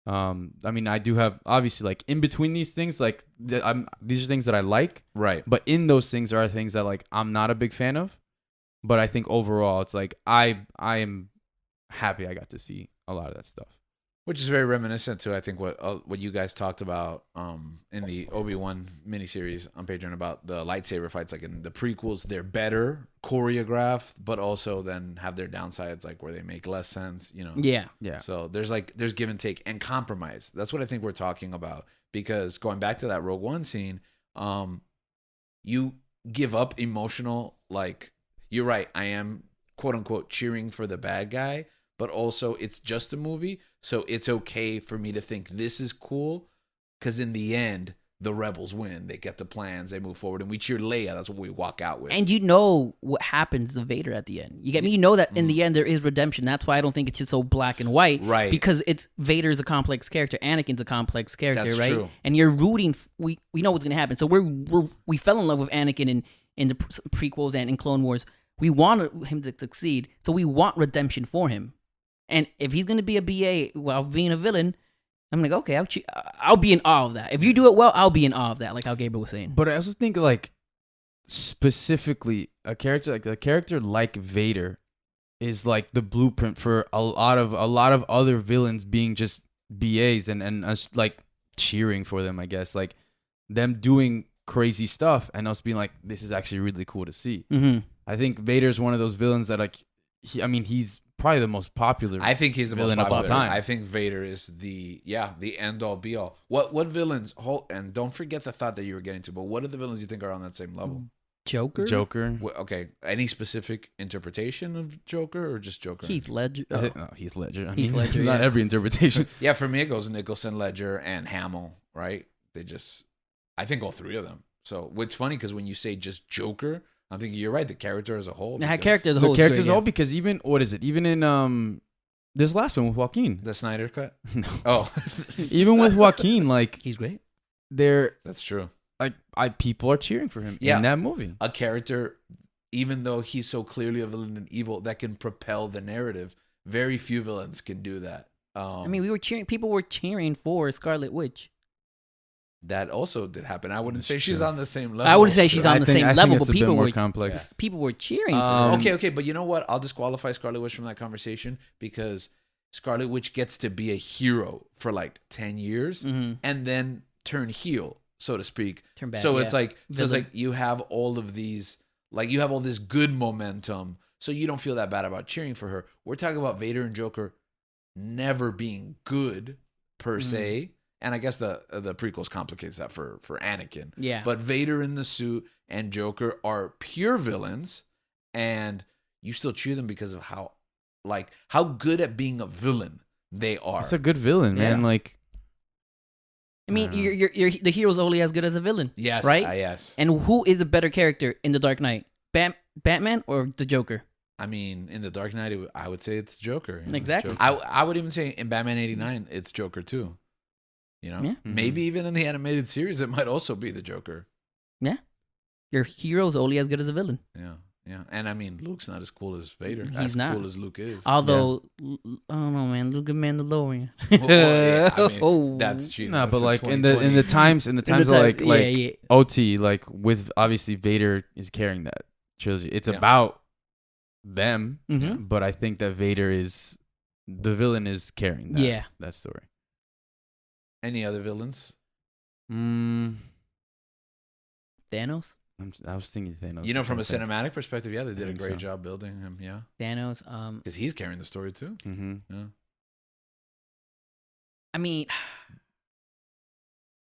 I mean, I do have obviously like in between these things, like these are things that I like, right? But in those things are things that like I'm not a big fan of. But I think overall, it's like I am happy I got to see a lot of that stuff, which is very reminiscent to I think what you guys talked about in the Obi-Wan miniseries on Patreon about the lightsaber fights. Like in the prequels, they're better choreographed, but also then have their downsides, like where they make less sense. You know? Yeah. So there's give and take and compromise. That's what I think we're talking about. Because going back to that Rogue One scene, you give up emotional like. You're right. I am, quote unquote, cheering for the bad guy, but also it's just a movie. So it's okay for me to think this is cool because in the end, the rebels win. They get the plans. They move forward and we cheer Leia. That's what we walk out with. And you know what happens to Vader at the end. You get me? You know that in the end there is redemption. That's why I don't think it's just so black and white. Right. Because Vader's a complex character. Anakin's a complex character, That's right? true. And you're rooting. We know what's going to happen. So we fell in love with Anakin in the prequels and in Clone Wars. We want him to succeed, so we want redemption for him. And if he's going to be a BA while being a villain, I'm like, okay, I'll be in awe of that. If you do it well, I'll be in awe of that, like how Gabe was saying. But I also think, like, specifically, a character like Vader is like the blueprint for a lot of other villains being just BAs and us like cheering for them, I guess. Like, them doing crazy stuff and us being like, this is actually really cool to see. Mm-hmm. I think Vader's one of those villains that, like, he's probably the most popular. I think he's the villain most popular of all time. I think Vader is the end all be all. What villains? And don't forget the thought that you were getting to. But what are the villains you think are on that same level? Joker. Okay. Any specific interpretation of Joker or just Joker? Heath Ledger. Heath Ledger. Heath Ledger. Not every interpretation. Yeah, for me it goes Nicholson, Ledger, and Hamill. Right? I think all three of them. So what's funny because when you say just Joker. I'm thinking you're right. The character as a whole. The character as a whole. The character as a whole, because even even in this last one with Joaquin, the Snyder cut. No. Oh, even with Joaquin, like he's great. That's true. Like people are cheering for him in that movie. A character, even though he's so clearly a villain and evil, that can propel the narrative. Very few villains can do that. I mean, people were cheering for Scarlet Witch. That also did happen. I wouldn't say she's on the same level. I wouldn't say she's on the same level, but people were complex. People were cheering. Okay, but you know what? I'll disqualify Scarlet Witch from that conversation because Scarlet Witch gets to be a hero for like 10 years and then turn heel, so to speak. Turn bad. So it's like you have all of these, like you have all this good momentum, so you don't feel that bad about cheering for her. We're talking about Vader and Joker never being good per se. And I guess the prequels complicates that for Anakin. Yeah. But Vader in the suit and Joker are pure villains, and you still cheer them because of how good at being a villain they are. It's a good villain, man. Like, I mean, you're the hero's only as good as a villain. Yes. Right. Yes. And who is a better character in The Dark Knight, Batman or the Joker? I mean, in The Dark Knight, I would say it's Joker. Exactly. Joker. I would even say in Batman '89, it's Joker too. You know, maybe even in the animated series, it might also be the Joker. Yeah, your hero's only as good as a villain. Yeah. And I mean, Luke's not as cool as Vader. He's not. Cool as Luke is. Although, I don't know, man. Luke and Mandalorian. I mean, that's cheating. No, but like in the times of like OT, like with obviously Vader is carrying that trilogy. It's about them, Mhm. but I think that Vader is the villain is carrying that story. Any other villains? Thanos. I was thinking Thanos. You know, from a I'm trying to cinematic perspective, yeah, they did a think great so. job building him. Yeah, Thanos. because he's carrying the story too. think. Mhm. Yeah, I mean,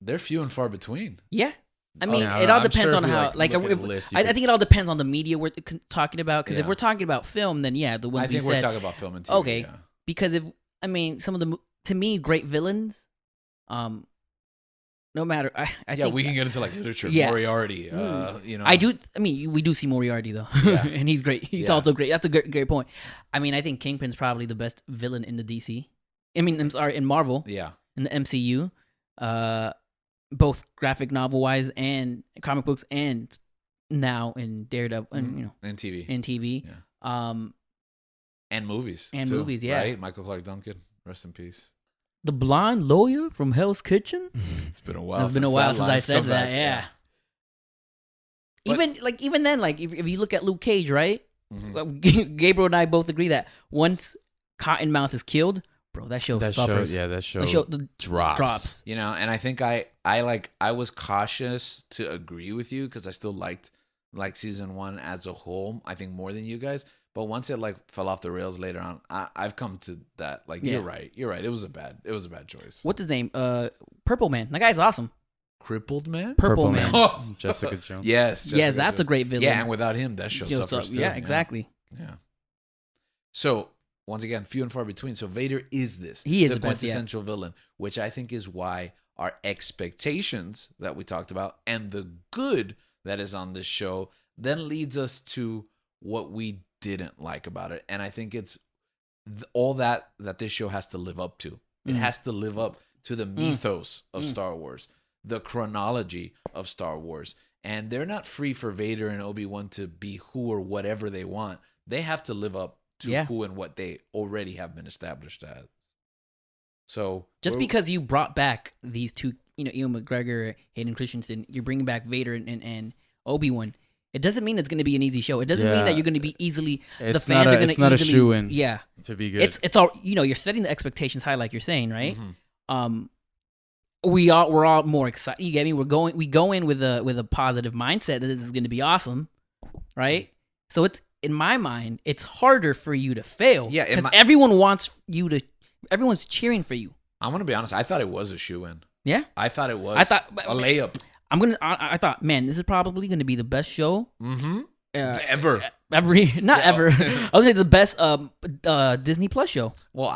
they're few and far between. yeah. I mean, Yeah, it all I'm depends sure on if we, how. Like, look at if, the list, you I could- think it all depends on the media we're talking about. Because if Yeah. we're talking about film, then yeah, the ones I think we we're said. talking about film and TV. Okay. Yeah. Because if I mean, some of the to me great villains, no matter I Yeah, think we can get into like literature, Yeah. Moriarty. You know, I do. I mean, we do see Moriarty though, Yeah. and he's great. He's Yeah. also great. That's a great point. I mean, I think Kingpin's probably the best villain in the DC. I mean, I'm sorry, in Marvel, Yeah, in the MCU, both graphic novel wise and comic books, and now in Daredevil, and and TV in TV. Yeah. And movies. And too, movies, yeah. Right? Michael Clark Duncan, rest in peace. The blonde lawyer from Hell's Kitchen. It's been a while. It's been a while since I line's said come that. back, Yeah. But- Even then, like if you look at Luke Cage, right? Mhm. Gabriel and I both agree that once Cottonmouth is killed, bro, that show suffers. that show The drops. You know, and I think I was cautious to agree with you because I still liked season 1 as a whole. I think more than you guys. But once it like fell off the rails later on, I've come to that. Like Yeah. you're right. It was a bad choice. What's his name? Purple Man. That guy's awesome. Crippled Man? Purple Man. Oh. Jessica Jones. Yes. Yes, Jessica that's a Jones. great villain. Yeah, and without him, that show Yo, suffers too. yeah, exactly. Yeah. So once again, few and far between. So Vader is this. He is the best, yeah. quintessential villain, which I think is why our expectations that we talked about and the good that is on this show then leads us to what we didn't like about it. And I think it's all that this show has to live up to. It has to live up to the mythos of Star Wars, the chronology of Star Wars. And they're not free for Vader and Obi-Wan to be who or whatever they want. They have to live up to who and what they already have been established as. So just because you brought back these two, Ewan McGregor, Hayden Christensen, you're bringing back Vader and Obi-Wan. It doesn't mean it's going to be an easy show. It doesn't mean that you're going to be easily. The fans are going to easily. It's not a shoo-in. Yeah, to be good. It's all you're setting the expectations high, like you're saying, right? We're all more excited. You get me? We go in with a positive mindset that this is going to be awesome, right? So it's in my mind, it's harder for you to fail. Yeah, because everyone wants you to. Everyone's cheering for you. I'm gonna be honest. I thought it was a shoo-in. Yeah, I thought it was. I thought a layup. I thought, man, this is probably going to be the best show Ever. Not ever. I would say the best Disney Plus show. Well,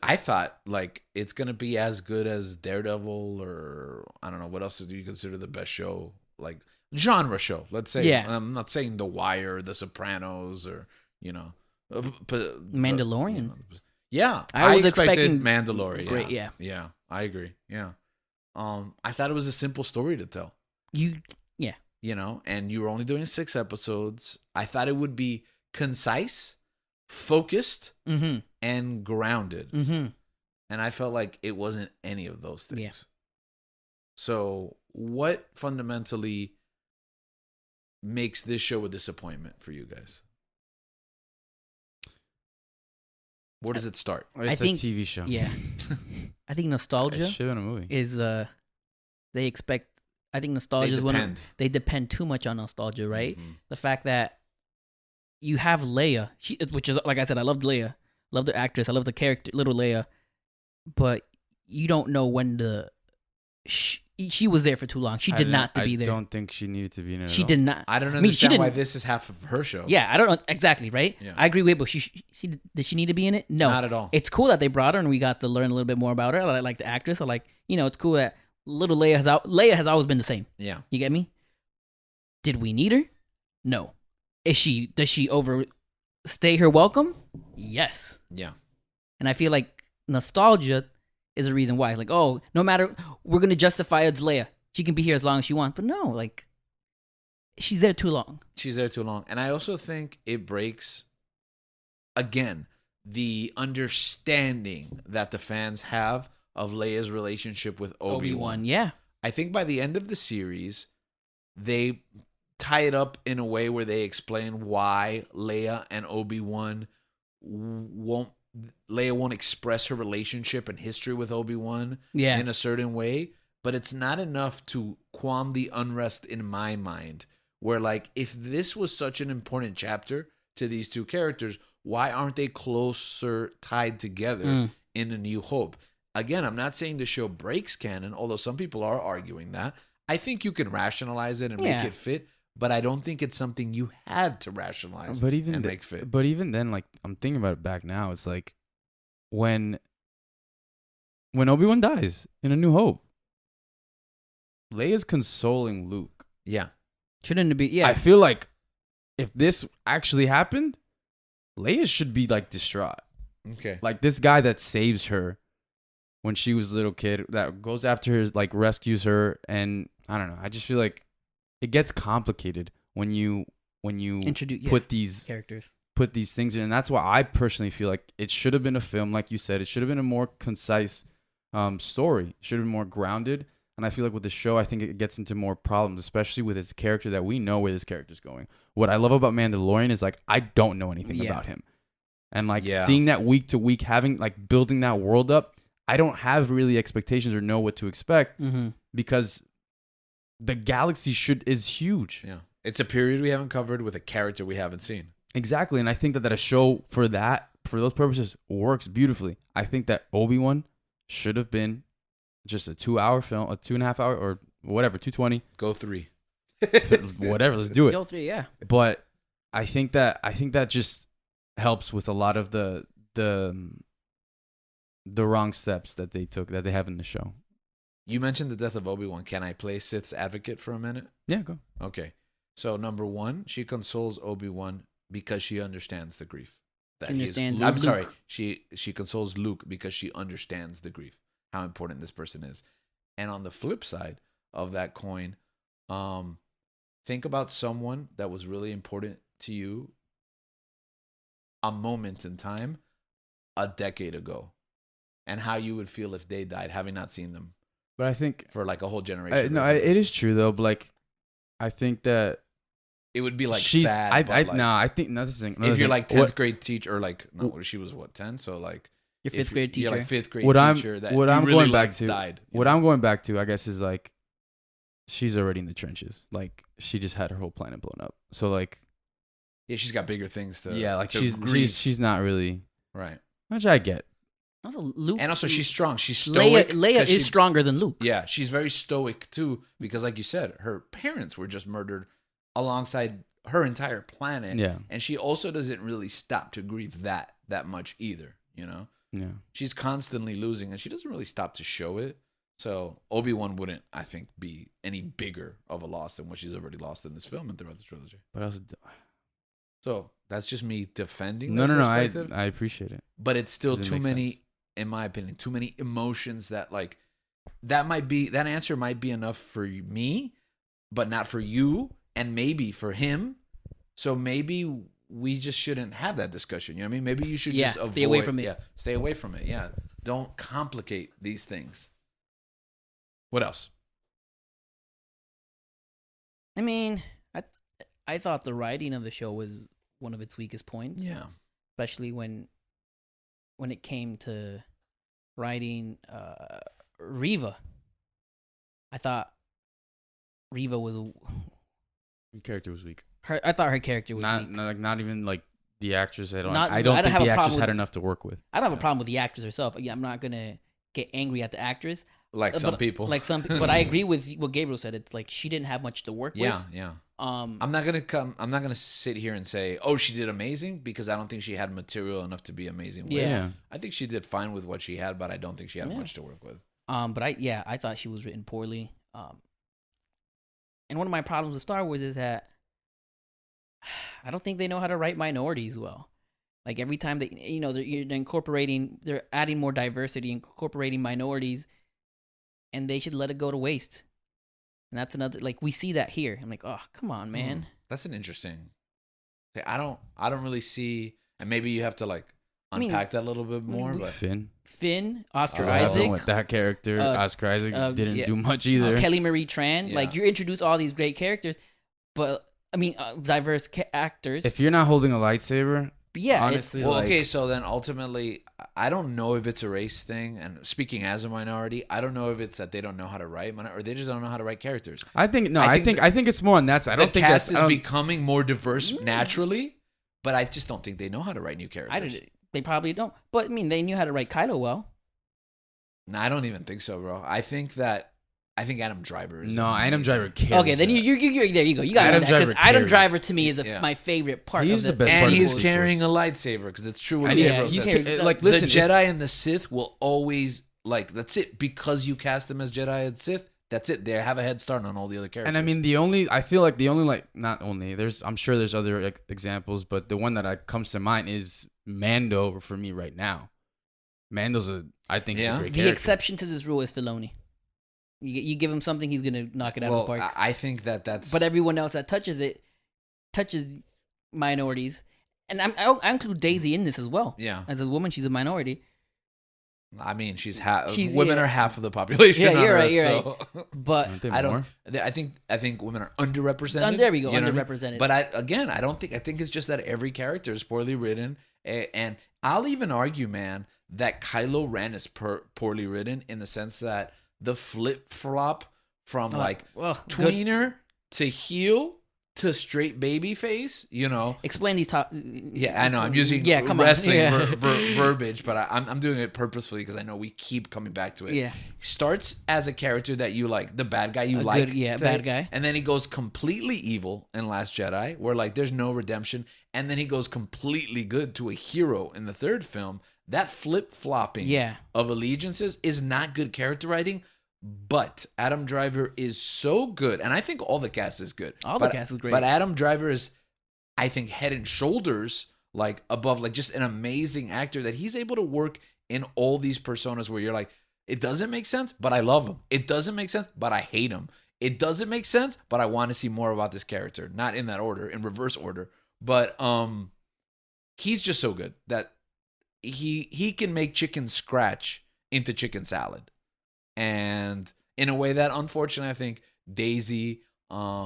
I thought like it's gonna be as good as Daredevil, or I don't know what else do you consider the best show, like genre show. Let's say. Yeah. I'm not saying The Wire, The Sopranos, or Mandalorian. Yeah, I was expected expecting Mandalorian. great, yeah. Yeah, I agree. Yeah, I thought it was a simple story to tell. And you were only doing 6 episodes. I thought it would be concise, focused, and grounded. And I felt like it wasn't any of those things. Yeah. So what fundamentally makes this show a disappointment for you guys? Where does it start? It's I think, a TV show. Yeah. I think nostalgia It should have been a movie. is they expect. I think nostalgia is one. They depend too much on nostalgia, right? The fact that you have Leia, which is like I said, I loved Leia, love the actress, I love the character, little Leia, but you don't know when she was there for too long. She did not to be there. I don't think she needed to be in it. She did not. I don't she understand why didn't. this is half of her show. Yeah, I don't know exactly, right? Yeah. I agree with, but she did she need to be in it? No, Not at all. It's cool that they brought her and we got to learn a little bit more about her. I like the actress. I like, it's cool that little Leia has always been the same. Yeah. You get me? Did we need her? No. Does she overstay her welcome? Yes. Yeah. And I feel like nostalgia is a reason why. Like, oh, no matter, we're gonna justify it's Leia. She can be here as long as she wants. But no, like, she's there too long. She's there too long. And I also think it breaks, again, the understanding that the fans have of Leia's relationship with Obi-Wan. Yeah. I think by the end of the series, they tie it up in a way where they explain why Leia and Obi-Wan Leia won't express her relationship and history with Obi-Wan in a certain way, but it's not enough to qualm the unrest in my mind. Where, like, if this was such an important chapter to these two characters, why aren't they closer tied together in A New Hope? Again, I'm not saying the show breaks canon, although some people are arguing that. I think you can rationalize it and make it fit, but I don't think it's something you had to rationalize and make fit. But even then, like, I'm thinking about it back now, it's like when Obi-Wan dies in A New Hope, Leia's consoling Luke. Yeah. Shouldn't it be? Yeah. I feel like if this actually happened, Leia should be, like, distraught. Okay. Like, this guy that saves her when she was a little kid, that goes after her, like, rescues her, and I don't know. I just feel like it gets complicated when you put these characters, put these things in, and that's why I personally feel like it should have been a film, like you said. It should have been a more concise story. It should have been more grounded. And I feel like with the show, I think it gets into more problems, especially with its character that we know where this character's going. What I love about Mandalorian is, like, I don't know anything about him. And, like, seeing that week to week, having, like, building that world up, I don't have really expectations or know what to expect because the galaxy is huge. Yeah. It's a period we haven't covered with a character we haven't seen. Exactly. And I think that a show for those purposes, works beautifully. I think that Obi-Wan should have been just a 2-hour film, a 2.5 hour, or whatever, 220. Go 3. Whatever, let's do it. Go 3, yeah. But I think that just helps with a lot of the wrong steps that they have in the show. You mentioned the death of Obi-Wan. Can I play Sith's advocate for a minute? Yeah, go. Okay. So, number 1, she consoles Obi-Wan because she understands the grief. I'm sorry. She consoles Luke because she understands the grief, how important this person is. And on the flip side of that coin, think about someone that was really important to you a moment in time a decade ago, and how you would feel if they died, having not seen them. But I think for like a whole generation. No, it is true though. But, like, I think that it would be like she's sad. I think nothing. If you're like 10th grade teacher, or like she was 10, so like your 5th grade teacher. You're like 5th grade teacher that what I'm really going back to died. What I'm going back to, I guess, is like she's already in the trenches. Like, she just had her whole planet blown up. So, like, yeah, she's got bigger things to. Yeah, like she's not really right. Which I get. Also, Luke, and also she's strong. She's stoic. Leia is stronger than Luke. Yeah, she's very stoic too, because like you said, her parents were just murdered alongside her entire planet. Yeah, and she also doesn't really stop to grieve that much either. You know. Yeah. She's constantly losing, and she doesn't really stop to show it. So Obi-Wan wouldn't, I think, be any bigger of a loss than what she's already lost in this film and throughout the trilogy. But also, so that's just me defending. No. I appreciate it, but it's still too many. In my opinion, too many emotions that that answer might be enough for me, but not for you, and maybe for him. So maybe we just shouldn't have that discussion. You know what I mean? Maybe you should just stay away from it. Yeah, stay away from it. Yeah, don't complicate these things. What else? I mean, I thought the writing of the show was one of its weakest points. Yeah, especially when it came to writing Reva. I thought Reva was her character was weak. I thought her character was weak. Not even like the actress. I don't think the actress had enough to work with. I don't have a problem with the actress herself. Yeah, I'm not gonna get angry at the actress. Like some people. But I agree with what Gabriel said. It's like she didn't have much to work with. Yeah. I'm not gonna sit here and say, oh, she did amazing, because I don't think she had material enough to be amazing with. Yeah. I think she did fine with what she had, but I don't think she had much to work with. But I thought she was written poorly. And one of my problems with Star Wars is that I don't think they know how to write minorities well. Like, every time they're adding more diversity, incorporating minorities, and they should let it go to waste. And that's another, like, we see that here. I'm like, oh, come on, man. That's an interesting. I don't really see, and maybe you have to like unpack that a little bit more. But Finn, Oscar Isaac, with that character, Oscar Isaac didn't do much either. Kelly Marie Tran, like, you introduce all these great characters, but I mean, diverse actors. If you're not holding a lightsaber, but yeah, honestly, Well, like, okay, so then ultimately, I don't know if it's a race thing. And speaking as a minority, I don't know if it's that they don't know how to write, or they just don't know how to write characters. I think it's more on that side. I don't The think cast that's is becoming more diverse naturally, but I just don't think they know how to write new characters. They probably don't. But I mean, they knew how to write Kylo well. No, I don't even think so, bro. I think Adam Driver is Adam Driver carries Okay, then you're there. You go. You got Adam that Driver because Adam carries. Driver to me is my favorite part. He's of the best and part of he's the carrying Force. a lightsaber because it's true. What And Gabriel he's said. like, listen, the Jedi and the Sith will always that's it because you cast them as Jedi and Sith. That's it. They have a head start on all the other characters. And I mean, I'm sure there's other examples, but the one that comes to mind is Mando for me right now. Mando's I think he's a great character. The exception to this rule is Filoni. You give him something, he's gonna knock it out of the park. I think that's. But everyone else that touches minorities, and I include Daisy in this as well. Yeah, as a woman, she's a minority. I mean, women are half of the population. Yeah, you're Earth, right. So. But I don't. I think women are underrepresented. There we go, you know underrepresented. But I think it's just that every character is poorly written, and I'll even argue, man, that Kylo Ren is poorly written in the sense that the flip flop from tweener to heel to straight baby face, Explain these top. Yeah, I know. I'm using wrestling verbiage, but I'm doing it purposefully because I know we keep coming back to it. Yeah. Starts as a character that you like, the bad guy you like. Bad guy. And then he goes completely evil in Last Jedi, where there's no redemption. And then he goes completely good to a hero in the third film. That flip-flopping of allegiances is not good character writing. But Adam Driver is so good, and I think all the cast is good. The cast is great. But Adam Driver is, I think, head and shoulders above, just an amazing actor that he's able to work in all these personas where you're like, it doesn't make sense, but I love him. It doesn't make sense, but I hate him. It doesn't make sense, but I want to see more about this character. Not in that order, in reverse order. But he's just so good that he can make chicken scratch into chicken salad. And in a way that, unfortunately, I think Daisy, Poe,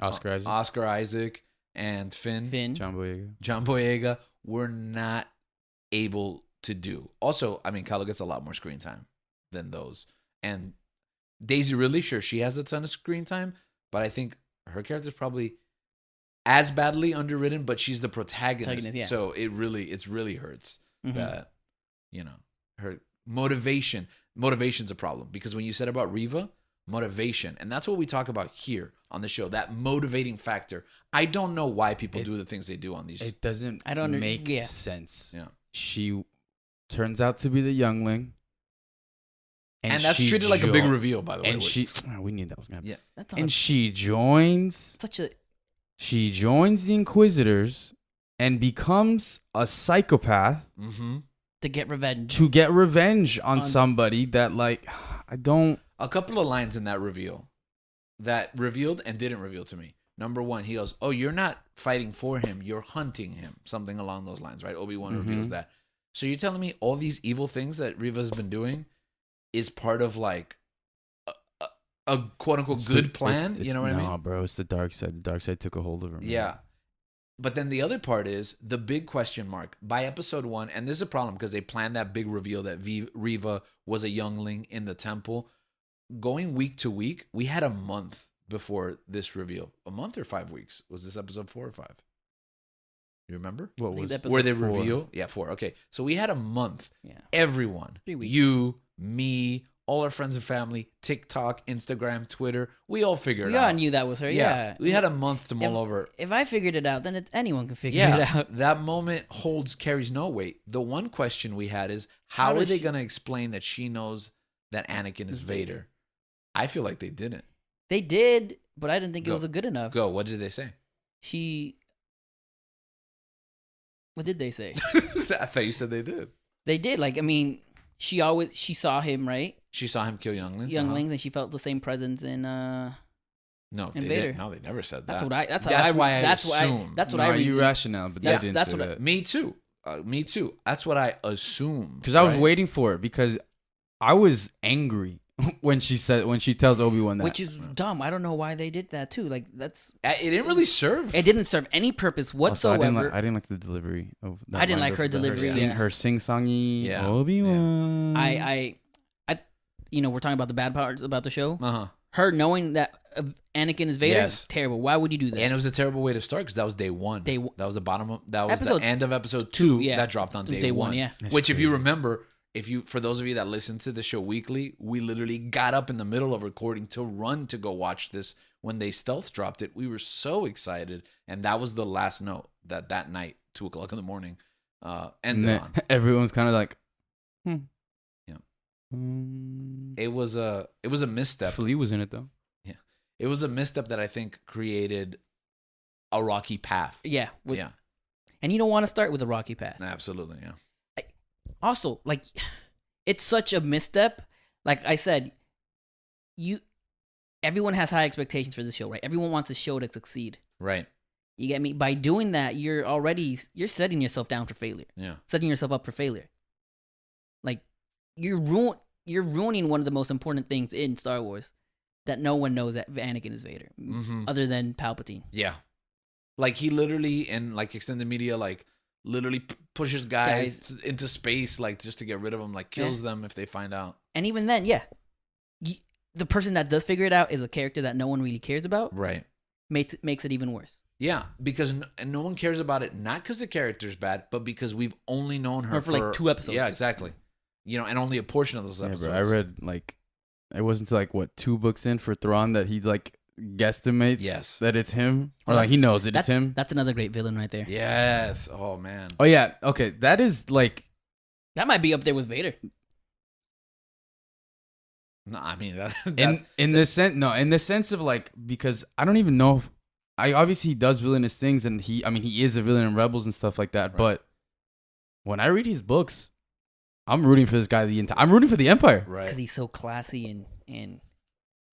Oscar Isaac, and Finn, John Boyega were not able to do. Also, I mean, Kylo gets a lot more screen time than those. And Daisy Ridley, sure, she has a ton of screen time, but I think her character's probably as badly underwritten, but she's the protagonist. Yeah. So it really hurts that, her motivation's a problem, because when you said about Reva, motivation, and that's what we talk about here on the show, that motivating factor. I don't know why people do the things they do on these. It doesn't make sense. Yeah. She turns out to be the youngling. And that's treated like a big reveal, by the way. And we knew that was going to happen. Yeah. And she joins She joins the Inquisitors and becomes a psychopath. Mm-hmm. To get revenge on somebody that, I don't. A couple of lines in that reveal that revealed and didn't reveal to me. Number one, he goes, "Oh, you're not fighting for him, you're hunting him." Something along those lines, right? Obi-Wan reveals that. So you're telling me all these evil things that Reva's been doing is part of a quote unquote good plan? You know what I mean? No, bro, it's the dark side. The dark side took a hold of her. Man. Yeah. But then the other part is the big question mark by episode 1. And this is a problem because they planned that big reveal that Reva was a youngling in the temple. Going week to week, we had a month before this reveal. A month or 5 weeks? Was this episode 4 or 5? You remember? What was where they reveal? Yeah, 4. Okay. So we had a month. Yeah. Everyone. 3 weeks. You, me, all our friends and family, TikTok, Instagram, Twitter, we all figured it out. We all knew that was her. Yeah. We had a month to mull over. If I figured it out, then anyone can figure it out. That moment carries no weight. The one question we had is, how are they going to explain that she knows that Anakin is Vader? I feel like they didn't. They did, but I didn't think it was good enough. Go. What did they say? What did they say? I thought you said they did. They did. She saw him, right? She saw him kill younglings. And she felt the same presence in No, they Vader. No, they never said that. That's why I reasoned. Irrational, but they didn't say that. Me too. Me too. That's what I assumed. Because I was waiting for it, because I was angry when she tells Obi-Wan that. Which is dumb. I don't know why they did that too. Like It didn't really serve. It didn't serve any purpose whatsoever. Also, I didn't like the delivery of that. I didn't like her delivery. Her sing-songy Obi-Wan. I we're talking about the bad parts about the show. Uh-huh. Her knowing that Anakin is Vader, Yes. terrible. Why would you do that? And it was a terrible way to start because that was day one. That was Episode the end of episode 2 yeah. that dropped on day one. Yeah. Which, if you remember, for those of you that listen to the show weekly, we literally got up in the middle of recording to run to go watch this when they stealth dropped it. We were so excited, and that was the last note that night, 2:00 in the morning, ended on. Everyone's kind of like, Yeah. It was a misstep. Flea was in it though. Yeah, it was a misstep that I think created a rocky path. Yeah. Yeah, And you don't want to start with a rocky path. absolutely. Yeah. Also, like, it's such a misstep. Like I said, everyone has high expectations for the show, right? Everyone wants a show to succeed. Right. You get me? By doing that, you're setting yourself down for failure. Yeah. Setting yourself up for failure. Like, you're ruining one of the most important things in Star Wars, that no one knows that Anakin is Vader, other than Palpatine. Yeah. Like, he literally, in like extended media, like literally pushes guys into space, like just to get rid of them, like kills them if they find out. And even then, yeah, the person that does figure it out is a character that no one really cares about. Right. Makes it even worse. Yeah, because no one cares about it, not because the character's bad, but because we've only known her for like 2 episodes. Yeah, exactly. And only a portion of those episodes. Bro, I read it wasn't until 2 books in for Thrawn that he guesstimates that it's him, or he knows it's him. That's another great villain right there. Yes. Oh man. Oh yeah. Okay, that is that might be up there with Vader. No, I mean in the sense of because I don't even know if obviously he does villainous things, and he is a villain in Rebels and stuff like that. Right. But when I read his books, I'm rooting for this guy I'm rooting for the Empire. Right. Because he's so classy and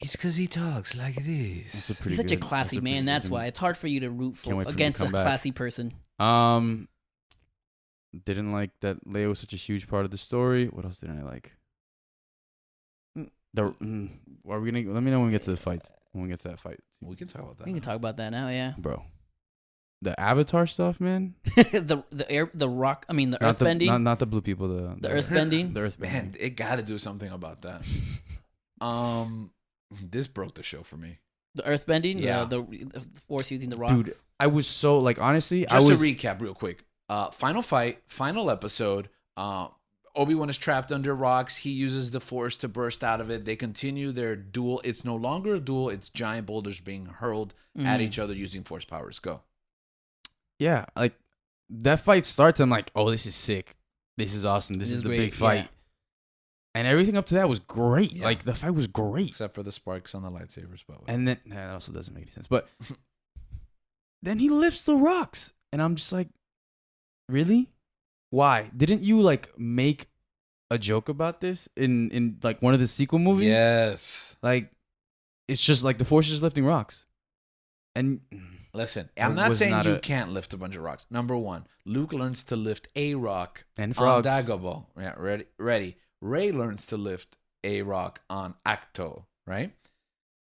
it's because he talks like this. He's such a classy man. That's why it's hard for you to root against a classy person. Didn't like that Leia was such a huge part of the story. What else didn't I like? Are we gonna? Let me know when we get to the fight. When we get to that fight, we can talk about that. We can talk about that now, yeah, bro. The Avatar stuff, man. the rock. I mean, the earth bending. Not the blue people. The earth bending. The earth bending. Man, it got to do something about that. This broke the show for me. The earth bending. Yeah. The Force using the rocks. Dude, I was so honestly. Just to recap real quick. Final fight, final episode. Obi-Wan is trapped under rocks. He uses the Force to burst out of it. They continue their duel. It's no longer a duel. It's giant boulders being hurled at each other using Force powers. Go. Yeah, that fight starts. I'm like, oh, this is sick. This is awesome. This is the big fight. Yeah. And everything up to that was great. Yeah. The fight was great. Except for the sparks on the lightsabers. But and then, that also doesn't make any sense. But then he lifts the rocks. And I'm just like, really? Why? Didn't you make a joke about this in one of the sequel movies? Yes. It's just the Force is lifting rocks. And listen, I'm not saying you can't lift a bunch of rocks. Number one, Luke learns to lift a rock and frogs on Dagobah. Yeah, ready. Rey learns to lift a rock on Acto, right?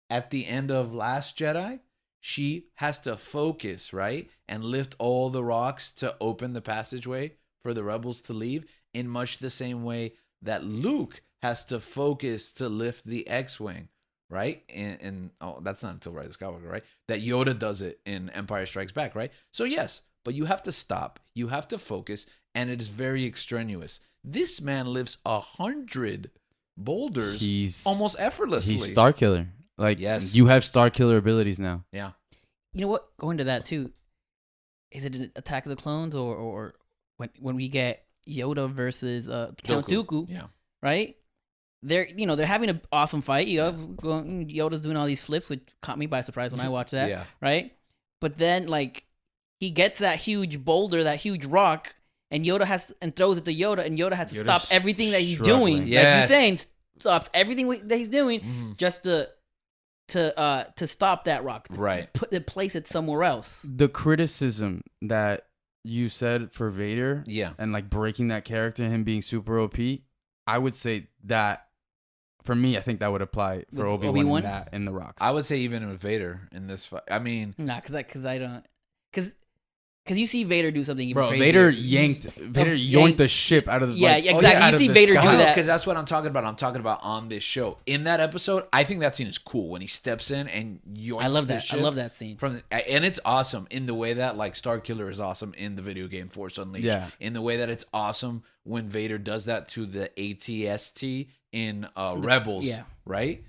At the end of Last Jedi, she has to focus, right? And lift all the rocks to open the passageway for the rebels to leave, in much the same way that Luke has to focus to lift the X-Wing, right? And that's not until Rise of Skywalker, right? That Yoda does it in Empire Strikes Back, right? So yes, but you have to stop, you have to focus, and it is very extraneous. This man lifts 100 boulders almost effortlessly. He's Star Killer. Yes, you have Star Killer abilities now. Yeah. You know what? Going to that too. Is it an Attack of the Clones or when we get Yoda versus Count Dooku? Yeah. Right. They're having an awesome fight. Yoda's doing all these flips, which caught me by surprise when I watched that. Yeah. Right. But then he gets that huge boulder, that huge rock. And Yoda throws it to Yoda, and Yoda has to stop everything that he's doing. Yes. Like you're saying, stops everything that he's doing just to stop that rock. Right. Place it somewhere else. The criticism that you said for Vader, yeah, and breaking that character, him being super OP, I would say that for me, I think that would apply for With Obi-Wan Obi-Wan? in that in the Rocks. I would say even with Vader in this fight. I mean, Nah, because I don't, because you see Vader do something even Bro, crazier. Vader yoinked the ship out of the Yeah, exactly. You see Vader do that. because that's what I'm talking about. I'm talking about on this show. In that episode, I think that scene is cool when he steps in and yoinks I love the that. I ship love that scene. and it's awesome in the way that like Starkiller is awesome in the video game Force Unleashed. Yeah. In the way that it's awesome when Vader does that to the ATST in Rebels. Yeah. Right.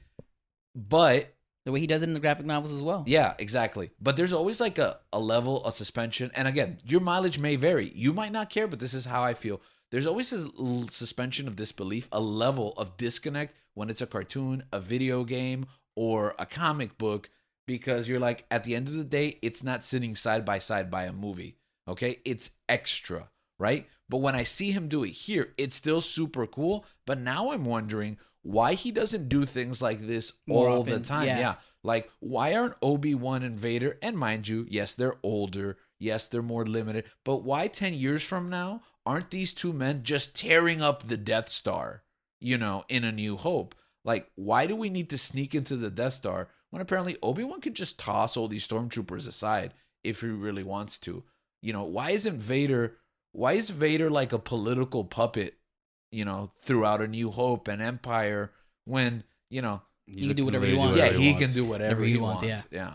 But The way he does it in the graphic novels as well. yeah, exactly. But there's always like a level of suspension. And again, your mileage may vary. You might not care, but this is how I feel. There's always a suspension of disbelief, a level of disconnect when it's a cartoon, a video game, or a comic book, because you're like, at the end of the day, it's not sitting side by side by a movie. Okay? It's extra, right? But when I see him do it here, it's still super cool. But now I'm wondering why he doesn't do things like this More all often, the time. yeah. Yeah. Like, why aren't Obi-Wan and Vader, and mind you, yes, they're older, yes, they're more limited, but why 10 years from now aren't these two men just tearing up the Death Star, in A New Hope? Like, why do we need to sneak into the Death Star when apparently Obi-Wan could just toss all these stormtroopers aside if he really wants to? Why is Vader like a political puppet, throughout A New Hope and Empire when, He can do whatever he wants. yeah, he can do whatever he wants. Yeah. Yeah.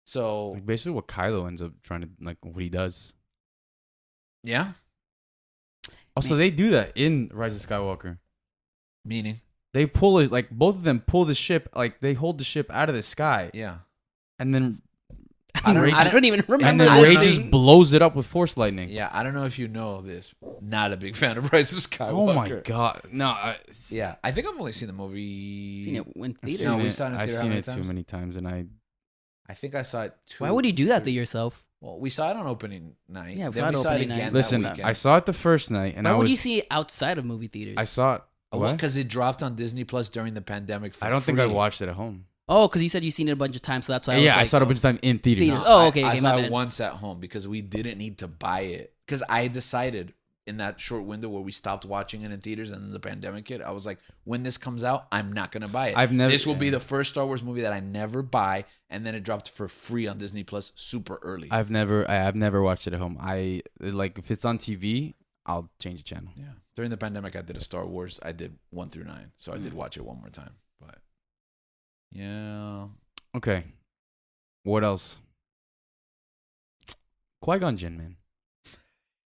So, like basically what Kylo ends up trying to, like, what he does. yeah. Also, they do that in Rise of Skywalker. Meaning, They pull it, like, both of them pull the ship, like, they hold the ship out of the sky. yeah. And then I Rey don't even remember. and then I Rey don't just know. blows it up with Force lightning. Yeah, I don't know if you know this. Not a big fan of Rise of Skywalker. Oh my god. No, Yeah, I think I've only seen the movie. Seen it in I've theaters. seen No, we it, saw it in I've theater how seen many it too times? many times, and I think I saw it two. Why would you do that to three- yourself? Well, we saw it on opening night. Yeah, we Then saw it we saw it opening again night. that listen. weekend. I saw it the first night, and Why I would was. you see it outside of movie theaters? I saw it. What? Because it dropped on Disney Plus during the pandemic. For I don't think I free. watched it at home. Oh, because you said you've seen it a bunch of times, so that's why. Yeah, I was saw it a like, bunch of times in theaters. Theaters. No, Oh, okay, I okay, saw my it bad. once at home because we didn't need to buy it. Because I decided in that short window where we stopped watching it in theaters and then the pandemic hit, I was like, when this comes out, I'm not gonna buy it. This will be the first Star Wars movie that I never buy, and then it dropped for free on Disney Plus super early. I've never watched it at home. I like if it's on TV, I'll change the channel. Yeah. During the pandemic, I did a Star Wars. I did 1 through 9, so I did watch it one more time. But yeah, Okay. What else? Qui-Gon Jinn, man.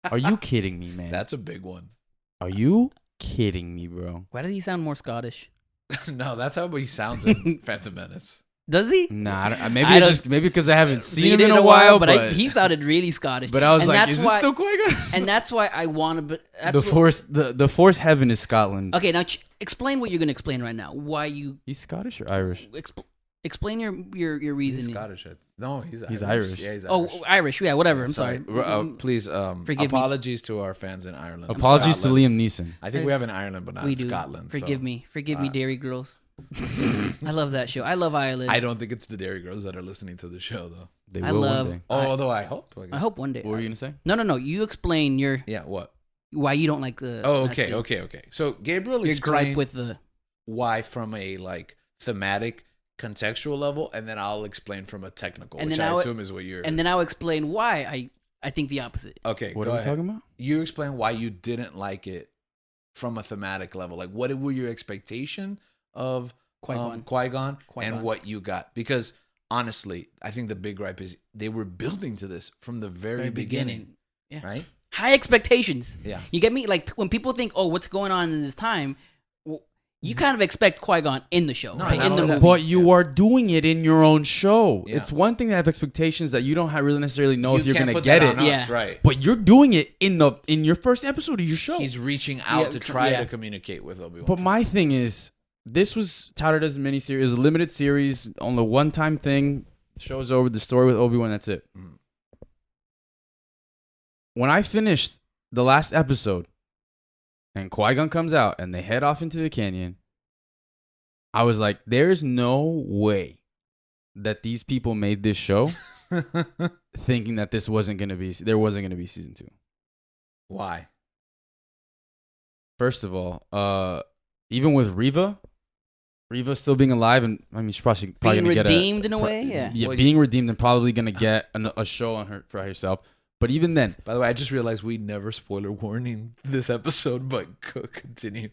Are you kidding me, man? that's a big one. Are you kidding me, bro? Why does he sound more Scottish? No, that's how he sounds in Phantom Menace. Does he? Nah, I don't- maybe because I haven't seen Seen him it in a while, but he sounded really Scottish. but I was And like, that's is this why- still Qui-Gon? And that's why I want to. But that's the what- Force, the Force heaven is Scotland. Okay, now explain what you're going to explain right now. Why you He's Scottish or Irish? explain your He's reasoning. Scottish. No, he's He's Irish. Yeah, he's Irish. Oh, Irish. Yeah, whatever. I'm sorry. Please, Forgive me. apologies to our fans in Ireland. Apologies to Scotland. Liam Neeson. I think we have in Ireland, but not We in do. Scotland. Forgive so. me. Forgive me, Dairy Girls. I love that show. I love Ireland. I don't think it's the Dairy Girls that are listening to the show, though. They I will love- one day. Although I hope. I hope one day. What were you gonna say? No. You explain your Yeah, what? why you don't like the. Oh, that scene. okay. So Gabriel Your explained gripe with the. why from a like thematic, contextual level, and then I'll explain from a technical, And which then I I'll- assume is what you're. And then I'll explain why I think the opposite. Okay, What go are we ahead. talking about? You explain why you didn't like it from a thematic level. Like, what were your expectation of Qui-Gon. Qui-Gon Qui-Gon. and what you got? Because honestly, I think the big gripe is they were building to this from the very beginning, Yeah. right? High expectations. Yeah. You get me? Like when people think, oh, what's going on in this time? Well, you kind of expect Qui-Gon in the show, No, right? not In the only movie. that, But you are doing it in your own show. Yeah. It's one thing to have expectations that you don't really necessarily know if you're can't gonna put get that it. on us, Yeah. right? But you're doing it in your first episode of your show. He's reaching out Yeah, to try yeah. to communicate with Obi-Wan. But my thing is, this was touted as a miniseries, it was a limited series, on the one-time thing. Show's over, the story with Obi-Wan, that's it. Mm. When I finished the last episode, and Qui-Gon comes out, and they head off into the canyon, I was like, there's no way that these people made this show thinking that there wasn't gonna be season 2. Why? First of all, even with Reva, Reva still being alive, and I mean, she's probably Being gonna get redeemed in a way, yeah. Yeah, Well, being redeemed and probably gonna get a show on her for herself. But even then, By the way, I just realized we never spoiler warning this episode, but continue.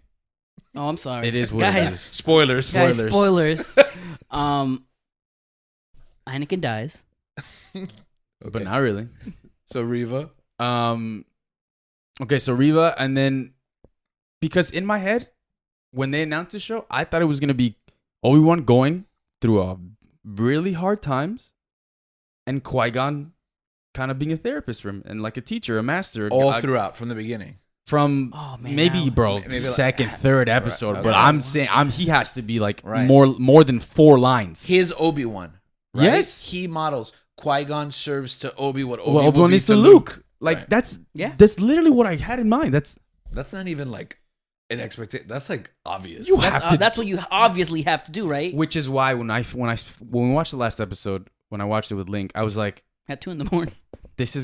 Oh, I'm sorry. it is what guys, it is. Spoilers. Guys, Spoilers. spoilers. Anakin dies. But not really. So Reva. Okay, so Reva, and then because in my head, when they announced the show, I thought it was gonna be Obi-Wan going through really hard times, and Qui-Gon kind of being a therapist for him and like a teacher, a master, All throughout from the beginning. from maybe Maybe second, third episode. Right, But okay. I'm saying he has to be like Right. more than 4 lines. His Obi-Wan. Right? Yes. He models. Qui-Gon serves to Obi what Obi Well, will Obi-Wan be needs to to Luke. Like Right. that's Yeah. literally what I had in mind. That's That's not even like an expectation. That's like obvious. You have to. That's what you obviously have to do, right? Which is why when we watched the last episode, when I watched it with Link, I was like, At 2 a.m. this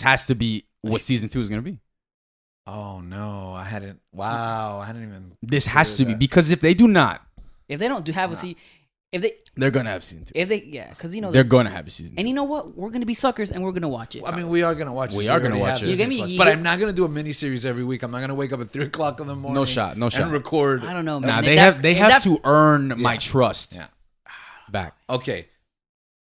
has to be what season 2 is gonna be. Oh no, I hadn't. Wow, I hadn't even. This has to be that. because if they do not, If they don't have a season, they're gonna have season 2. because They're gonna have a season 2. and you know what, we're gonna be suckers and we're gonna watch it. I mean, we are gonna watch. We it. are already gonna watch have it. Disney You get me? Plus. You But get- I'm not gonna do a mini series every week. I'm not gonna wake up at 3:00 in the morning. No shot. And record. I don't know, man. Nah, If they that- have if have that- to earn my Yeah. trust Yeah. back. Okay.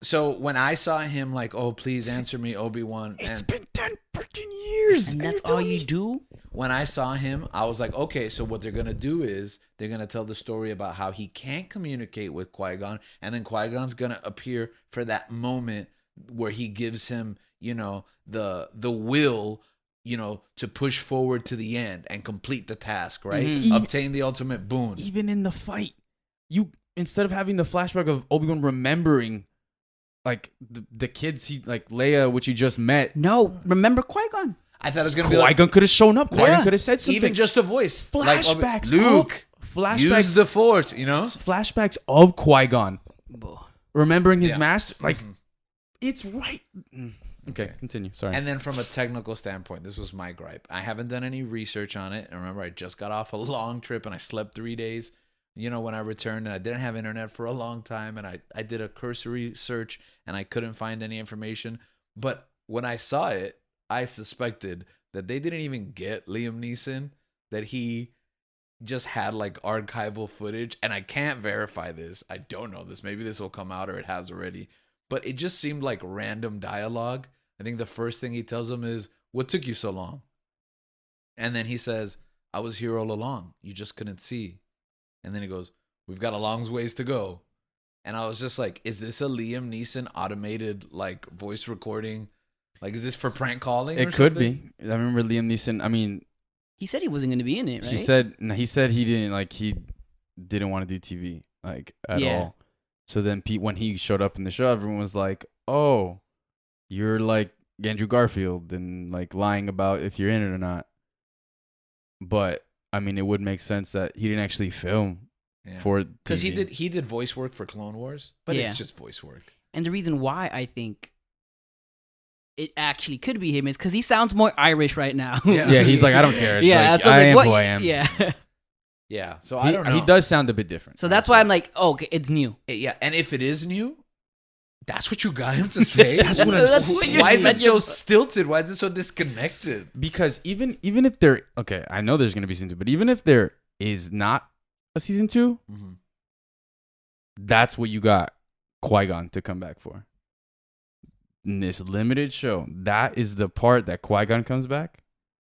So when I saw him like, oh, please answer me, Obi-Wan. It's And been 10 freaking years, and you're that's all telling you me- do. when I saw him, I was like, okay, so what they're going to do is they're going to tell the story about how he can't communicate with Qui-Gon. And then Qui-Gon's going to appear for that moment where he gives him, the will, to push forward to the end and complete the task, right? Mhm. Obtain the ultimate boon. Even in the fight, you instead of having the flashback of Obi-Wan remembering like the kids like Leia, which he just met. No, remember Qui-Gon. I thought it was going to be like, Qui-Gon could have shown up. Qui-Gon Yeah. could have said something. even just a voice. Like, flashbacks. Luke, flashbacks. use the Force, Flashbacks of Qui-Gon remembering his Yeah. master. Like Mhm. it's right. Okay, continue. Sorry. And then from a technical standpoint, this was my gripe. I haven't done any research on it. And remember, I just got off a long trip and I slept 3 days, when I returned, and I didn't have internet for a long time. And I did a cursory search and I couldn't find any information. But when I saw it, I suspected that they didn't even get Liam Neeson, that he just had like archival footage. And I can't verify this. I don't know this. Maybe this will come out or it has already. But it just seemed like random dialogue. I think the first thing he tells him is, what took you so long? And then he says, I was here all along. You just couldn't see. And then he goes, we've got a long ways to go. And I was just like, is this a Liam Neeson automated like voice recording? Like, is this for prank calling? It could be. I remember Liam Neeson. I mean, He said he wasn't going to be in it, right? he said he didn't want to do TV like at Yeah. all. So then when he showed up in the show, everyone was like, "Oh, you're like Andrew Garfield and like lying about if you're in it or not." But I mean, it would make sense that he didn't actually film for because TV. he did voice work for Clone Wars, but Yeah. it's just voice work. And the reason why I think it actually could be him is because he sounds more Irish right now. Yeah, he's like, I don't care. Yeah, Like, that's what I I'm am like, who what? I am. Yeah. Yeah, so I don't know. He does sound a bit different. So that's why I'm like, oh, okay, it's new. Yeah, and if it is new, that's what you got him to say. That's what I'm That's saying. what you're Why is it saying. so stilted? Why is it so disconnected? Because even if there, okay, I know there's gonna be season 2, but even if there is not a season 2, Mm-hmm. that's what you got Qui-Gon to come back for. In this limited show, that is the part that Qui-Gon comes back.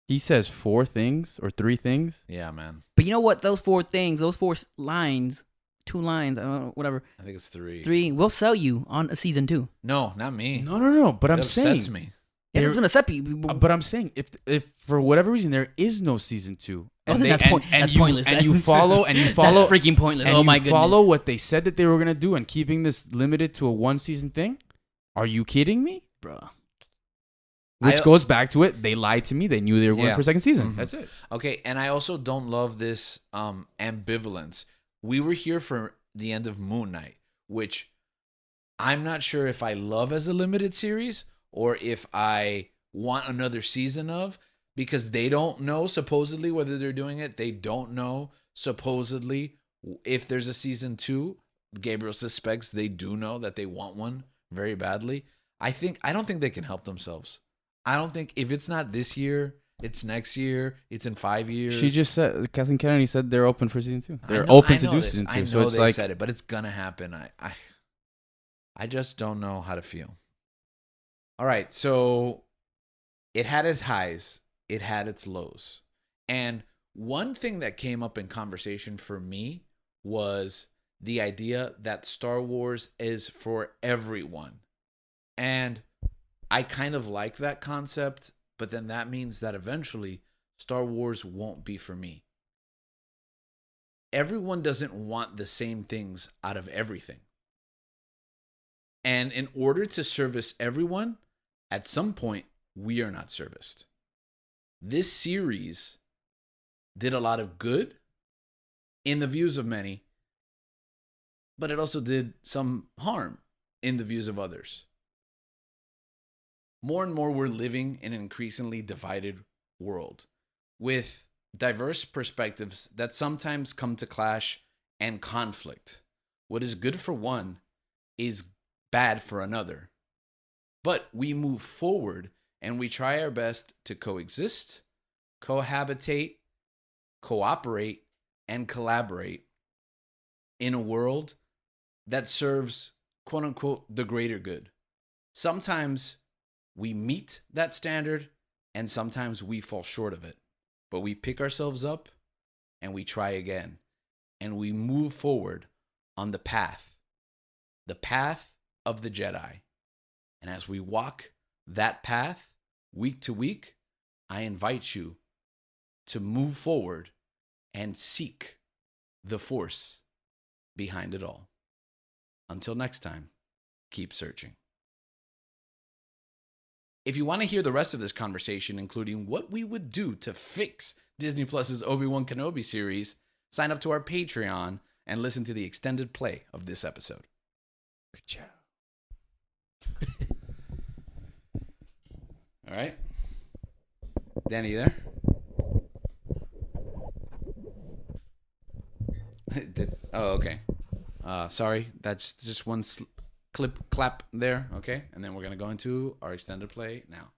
He says 4 things or 3 things. Yeah, man. But you know what? Those 4 things, those 4 lines, 2 lines, I don't know, whatever, I think it's 3. 3 will sell you on a season 2. No, not me. No. But I'm It saying, upsets me. Yeah, There- it's gonna set you. but I'm saying, if for whatever reason there is no season 2, then that's pointless. and you follow That's freaking pointless. and Oh you my goodness. follow what they said that they were gonna do, and keeping this limited to a 1 season thing. Are you kidding me? Bro. Which goes back to it. They lied to me. They knew they were going Yeah. for a second season. Mhm. That's it. Okay, and I also don't love this ambivalence. We were here for the end of Moon Knight, which I'm not sure if I love as a limited series or if I want another season of, because they don't know supposedly whether they're doing it. They don't know supposedly if there's a season 2. Gabriel suspects they do know that they want one very badly. I don't think they can help themselves. I don't think if it's not this year, it's next year, it's in 5 years. She just said, Kathleen Kennedy said they're open for season 2. They're open to do season 2. I know so it's they like said it, but it's gonna happen. I just don't know how to feel. All right, so it had its highs, it had its lows. And one thing that came up in conversation for me was the idea that Star Wars is for everyone. And I kind of like that concept, but then that means that eventually Star Wars won't be for me. Everyone doesn't want the same things out of everything. And in order to service everyone, at some point, we are not serviced. This series did a lot of good in the views of many, but it also did some harm in the views of others. More and more, we're living in an increasingly divided world with diverse perspectives that sometimes come to clash and conflict. What is good for one is bad for another. But we move forward and we try our best to coexist, cohabitate, cooperate, and collaborate in a world that serves, quote unquote, the greater good. Sometimes we meet that standard and sometimes we fall short of it. But we pick ourselves up and we try again. And we move forward on the path of the Jedi. And as we walk that path week to week, I invite you to move forward and seek the Force behind it all. Until next time, keep searching. If you want to hear the rest of this conversation, including what we would do to fix Disney Plus's Obi-Wan Kenobi series, sign up to our Patreon and listen to the extended play of this episode. Good job. All right. Danny, you there? Oh, okay. Sorry, that's just one clap there, okay? And then we're going to go into our extended play now.